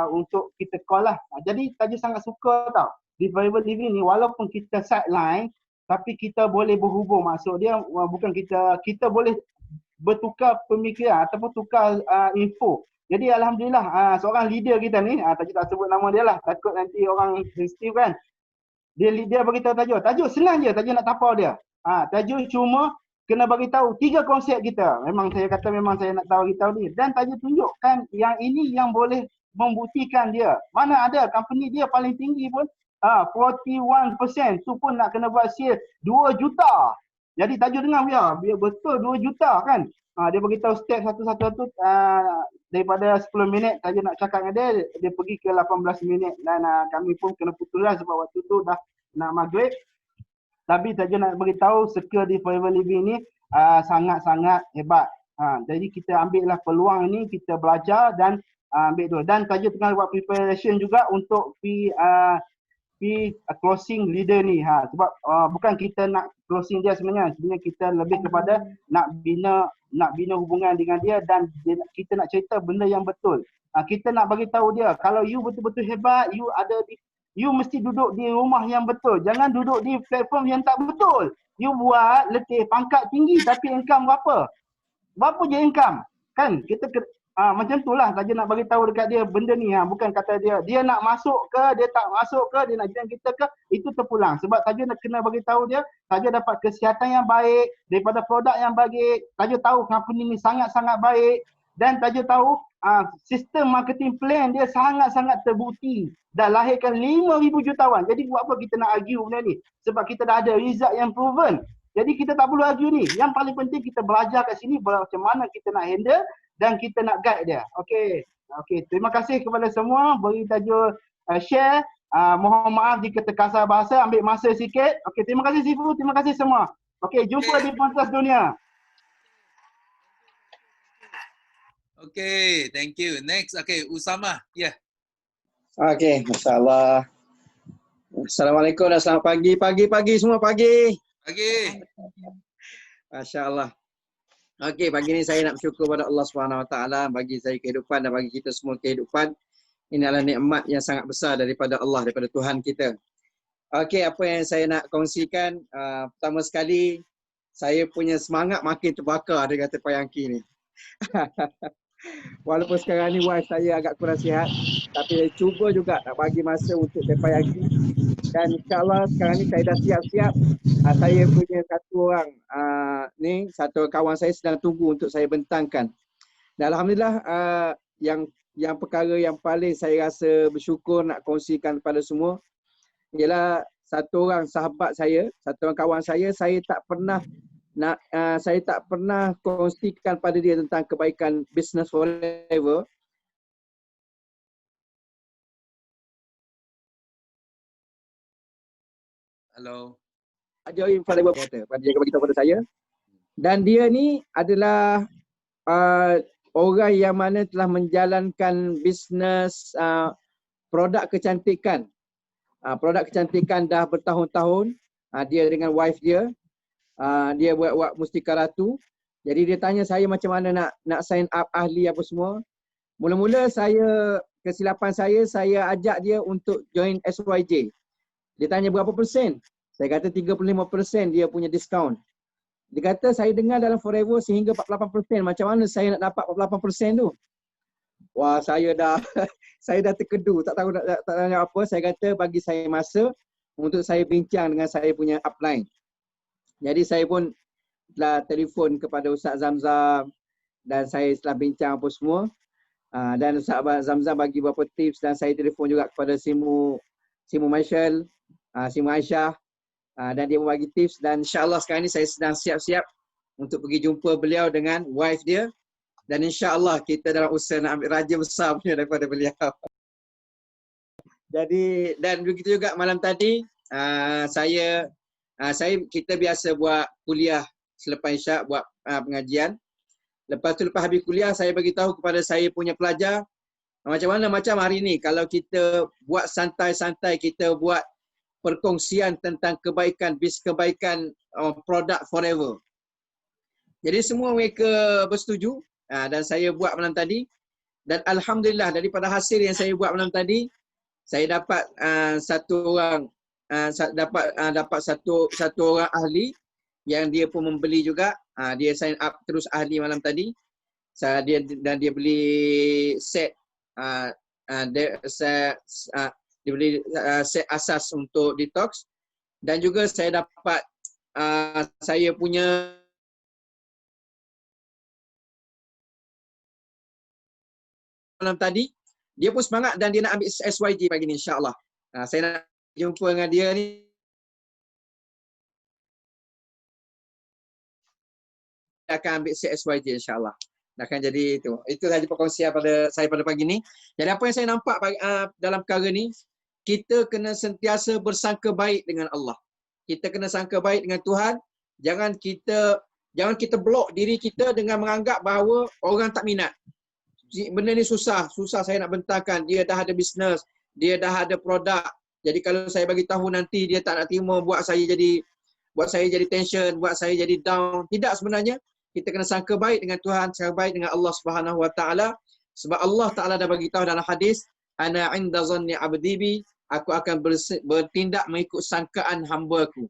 untuk kita call lah. Jadi Tajuk sangat suka tau. Di Forever Living ni walaupun kita sideline, tapi kita boleh berhubung. Maksud dia bukan kita boleh bertukar pemikiran ataupun tukar info. Jadi Alhamdulillah seorang leader kita ni, Tajuk tak sebut nama dia lah, takut nanti orang sensitif kan. Dia beritahu Tajuk senang je Tajuk nak tapau dia. Tajuk cuma kena bagi tahu 3 konsep kita. Memang saya nak tahu kita ni. Dan Tajuk tunjukkan yang ini yang boleh membuktikan dia. Mana ada company dia paling tinggi pun 41% tu pun nak kena buat sale 2 juta. Jadi Tajuk dengar biar betul 2 juta kan. Dia bagi tahu step satu-satu daripada 10 minit Tajuk nak cakap dengan dia pergi ke 18 minit dan kami pun kena putus lah sebab waktu tu dah nak maghrib. Tapi Tajuk nak beritahu skill di Forever Living ni sangat-sangat hebat. Jadi kita ambil lah peluang ni, kita belajar dan ambil tu. Dan Tajuk tengah buat preparation juga untuk closing leader ni. Sebab bukan kita nak closing dia sebenarnya. Sebenarnya kita lebih kepada nak bina hubungan dengan dia dan kita nak cerita benda yang betul. Kita nak bagi tahu dia kalau you betul-betul hebat, you mesti duduk di rumah yang betul. Jangan duduk di platform yang tak betul. You buat letih pangkat tinggi tapi income berapa? Berapa je income? Kan? Kita macam tu lah Tajuk nak bagi tahu dekat dia benda ni. Bukan kata dia nak masuk ke, dia tak masuk ke, dia nak join kita ke, itu terpulang. Sebab Tajuk nak kena bagi tahu dia, Tajuk dapat kesihatan yang baik daripada produk yang baik. Tajuk tahu company ni sangat-sangat baik dan Tajuk tahu sistem marketing plan dia sangat-sangat terbukti. Dah lahirkan 5,000 jutawan. Jadi buat apa kita nak argue benda ni? Sebab kita dah ada result yang proven. Jadi kita tak perlu argue ni. Yang paling penting kita belajar kat sini macam mana kita nak handle dan kita nak guide dia. Okey. Terima kasih kepada semua. Beri Tajuk share. Mohon maaf jika terkasar bahasa. Ambil masa sikit. Okey, terima kasih Sifu. Terima kasih semua. Okey, jumpa di Pentas Dunia. Okay, thank you. Next, okay, Usama. Yeah. Okey, masya-Allah. Assalamualaikum dan selamat pagi. Pagi semua pagi. Pagi. Masya-Allah. Okey, pagi ni saya nak bersyukur pada Allah Subhanahu Wa Taala bagi saya kehidupan dan bagi kita semua kehidupan. Ini adalah nikmat yang sangat besar daripada Allah, daripada Tuhan kita. Okey, apa yang saya nak kongsikan, pertama sekali saya punya semangat makin terbakar dia kata Pak Yangki ni. Walaupun sekarang ni wife saya agak kurang sihat, tapi saya cuba juga nak bagi masa untuk Pak Yangki. Dan insyaAllah sekarang ni saya dah siap-siap. Saya punya satu orang satu kawan saya sedang tunggu untuk saya bentangkan. Dan Alhamdulillah yang perkara yang paling saya rasa bersyukur nak kongsikan kepada semua ialah satu orang sahabat saya, satu orang kawan saya tak pernah kongsikan pada dia tentang kebaikan Business Forever. Hello. Join Forever kata, dia beritahu pada saya. Dan dia ni adalah orang yang mana telah menjalankan bisnes produk kecantikan. Produk kecantikan dah bertahun-tahun. Dia dengan wife dia. Dia buat Mustika Ratu. Jadi dia tanya saya macam mana nak sign up ahli apa semua. Mula-mula kesilapan saya ajak dia untuk join SYJ. Dia tanya berapa persen? Saya kata 35% dia punya diskaun. Dia kata saya dengar dalam Forever sehingga 48%. Macam mana saya nak dapat 48% tu? Wah, saya dah terkedu, tak tahu tak tanya apa. Saya kata bagi saya masa untuk saya bincang dengan saya punya upline. Jadi saya pun telah telefon kepada Ustaz Zamzam dan saya telah bincang apa semua. Dan Ustaz Zamzam bagi beberapa tips dan saya telefon juga kepada Simu Marshall, Simu Aisyah. Dan dia membagi tips dan insyaAllah sekarang ni saya sedang siap-siap untuk pergi jumpa beliau dengan wife dia. Dan insyaAllah kita dalam usaha nak ambil raja besar punya daripada beliau. Jadi dan begitu juga malam tadi kita biasa buat kuliah selepas Isyak, buat pengajian. Lepas habis kuliah saya bagi tahu kepada saya punya pelajar macam mana macam hari ni kalau kita buat santai-santai, kita buat perkongsian tentang kebaikan produk forever. Jadi semua mereka bersetuju dan saya buat malam tadi dan alhamdulillah daripada hasil yang saya buat malam tadi saya dapat satu orang ahli yang dia pun membeli juga. Dia sign up terus ahli malam tadi. Dia beli set dia beli set asas untuk detox dan juga saya dapat saya punya malam tadi dia pun semangat dan dia nak ambil SYG pagi ni insya-Allah. Saya nak jumpa dengan dia ni akan ambil SYG insya-Allah. Akan jadi itu. Itu saja perkongsian saya pada pagi ni. Jadi apa yang saya nampak dalam perkara ni, kita kena sentiasa bersangka baik dengan Allah. Kita kena sangka baik dengan Tuhan. Jangan kita blok diri kita dengan menganggap bahawa orang tak minat. Benda ni susah saya nak bentangkan. Dia dah ada bisnes, dia dah ada produk. Jadi kalau saya bagi tahu nanti dia tak nak terima, buat saya jadi tension, buat saya jadi down. Tidak sebenarnya. Kita kena sangka baik dengan Tuhan, sangka baik dengan Allah Subhanahu Wa Taala. Sebab Allah Taala dah bagi tahu dalam hadis, ana inda zanni abdi bi, aku akan bertindak mengikut sangkaan hamba-Ku.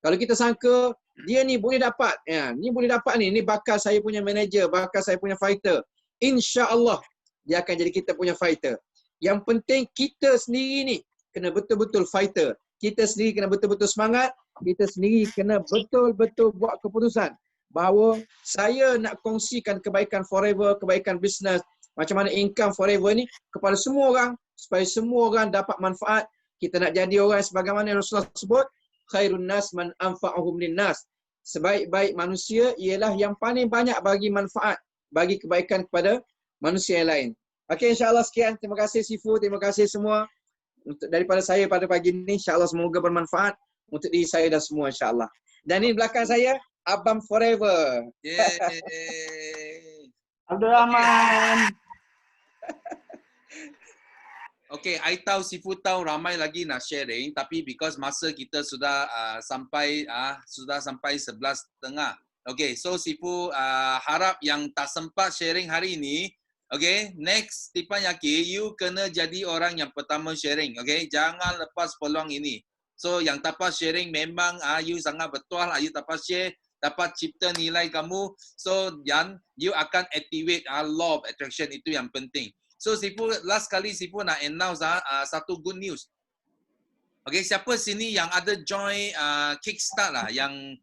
Kalau kita sangka dia ni boleh dapat, ni boleh dapat ni bakal saya punya manager, bakal saya punya fighter. Insya-Allah dia akan jadi kita punya fighter. Yang penting kita sendiri ni kena betul-betul fighter. Kita sendiri kena betul-betul semangat, kita sendiri kena betul-betul buat keputusan bahawa saya nak kongsikan kebaikan forever, kebaikan bisnes, macam mana income forever ni kepada semua orang supaya semua orang dapat manfaat. Kita nak jadi orang sebagaimana Rasulullah sebut, khairun nas man anfa'uhum linnas. Sebaik-baik manusia ialah yang paling banyak bagi manfaat, bagi kebaikan kepada manusia yang lain. Okey, insya-Allah sekian. Terima kasih Sifu, terima kasih semua daripada saya pada pagi ni. Insya-Allah semoga bermanfaat untuk diri saya dan semua insya-Allah. Dan ini belakang saya Abang Forever. Yeay. Abdul Rahman. Okay, I tahu Sifu tahu ramai lagi nak sharing, tapi because masa kita sudah sampai 11:30. Okay, so Sifu harap yang tak sempat sharing hari ini, okay, next Tipan Yaki, you kena jadi orang yang pertama sharing, okay? Jangan lepas peluang ini. So yang dapat sharing memang you sangat betul, you dapat share, dapat cipta nilai kamu. So yang you akan activate law of attraction, itu yang penting. So Sifu last kali Sifu nak announce satu good news. Okay, siapa sini yang ada join Kickstart lah yang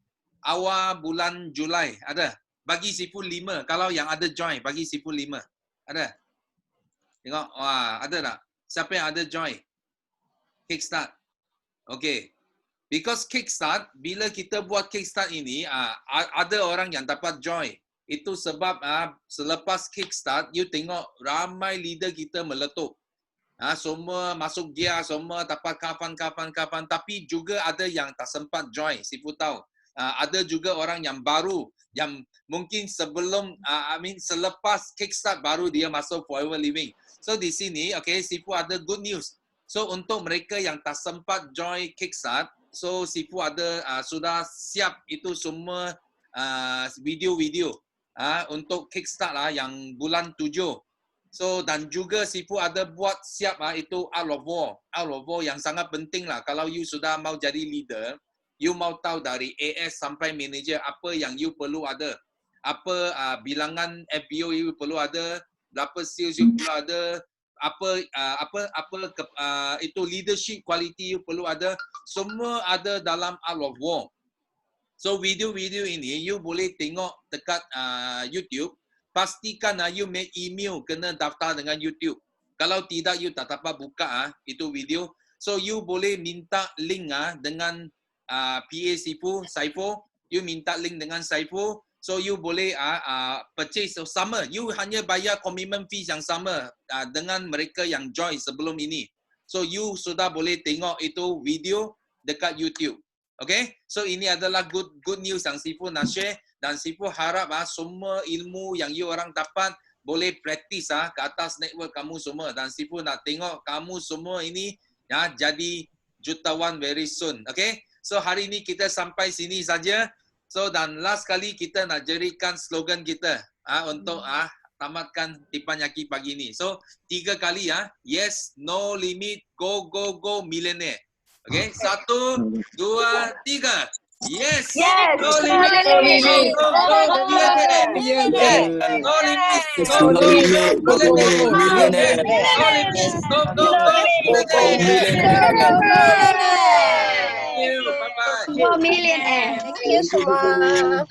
awal bulan Julai? Ada? Bagi Sifu 5. Kalau yang ada join, bagi Sifu 5. Ada? Tengok, wah, ada tak? Siapa yang ada join Kickstart? Okay. Because Kickstart, bila kita buat Kickstart ini, ada orang yang dapat join. Itu sebab selepas Kickstart, you tengok ramai leader kita meletup. Semua masuk gear, semua dapat kapan. Tapi juga ada yang tak sempat join, Sifu tahu. Ada juga orang yang baru, yang mungkin selepas Kickstart baru dia masuk Forever Living. So di sini, okay, Sifu ada good news. So untuk mereka yang tak sempat join Kickstart, so Sifu ada sudah siap itu semua video-video untuk Kickstart lah yang bulan 7. So dan juga Sifu ada buat siap itu Out of War. Out of War yang sangat penting lah. Kalau you sudah mau jadi leader, you mau tahu dari AS sampai manager apa yang you perlu ada. Apa bilangan FBO you perlu ada, berapa sales you perlu ada, itu leadership quality you perlu ada, semua ada dalam Out of War. So video-video ini you boleh tengok dekat YouTube. Pastikan you make email kena daftar dengan YouTube. Kalau tidak you tak dapat buka itu video. So you boleh minta link dengan PA Sifu, Saiful. You minta link dengan Saiful. So you boleh purchase sama. You hanya bayar commitment fees yang sama dengan mereka yang join sebelum ini. So you sudah boleh tengok itu video dekat YouTube. Okay? So ini adalah good news yang Sifu nak share dan Sifu harap semua ilmu yang you orang dapat boleh praktis ke atas network kamu semua dan Sifu nak tengok kamu semua ini ya jadi jutawan very soon. Okay? So hari ini kita sampai sini saja. So dan last kali kita nak jadikan slogan kita untuk tamatkan Tipan Yaki pagi ni. So 3 kali yes, no limit, go go go millionaire. Okay, 1, 2, 3. Yes. Yes. No limit, go go go millionaire. Yes. No limit, go go go millionaire. No limit, go go go millionaire. Thank you. Bye bye. Go millionaire. Thank you semua.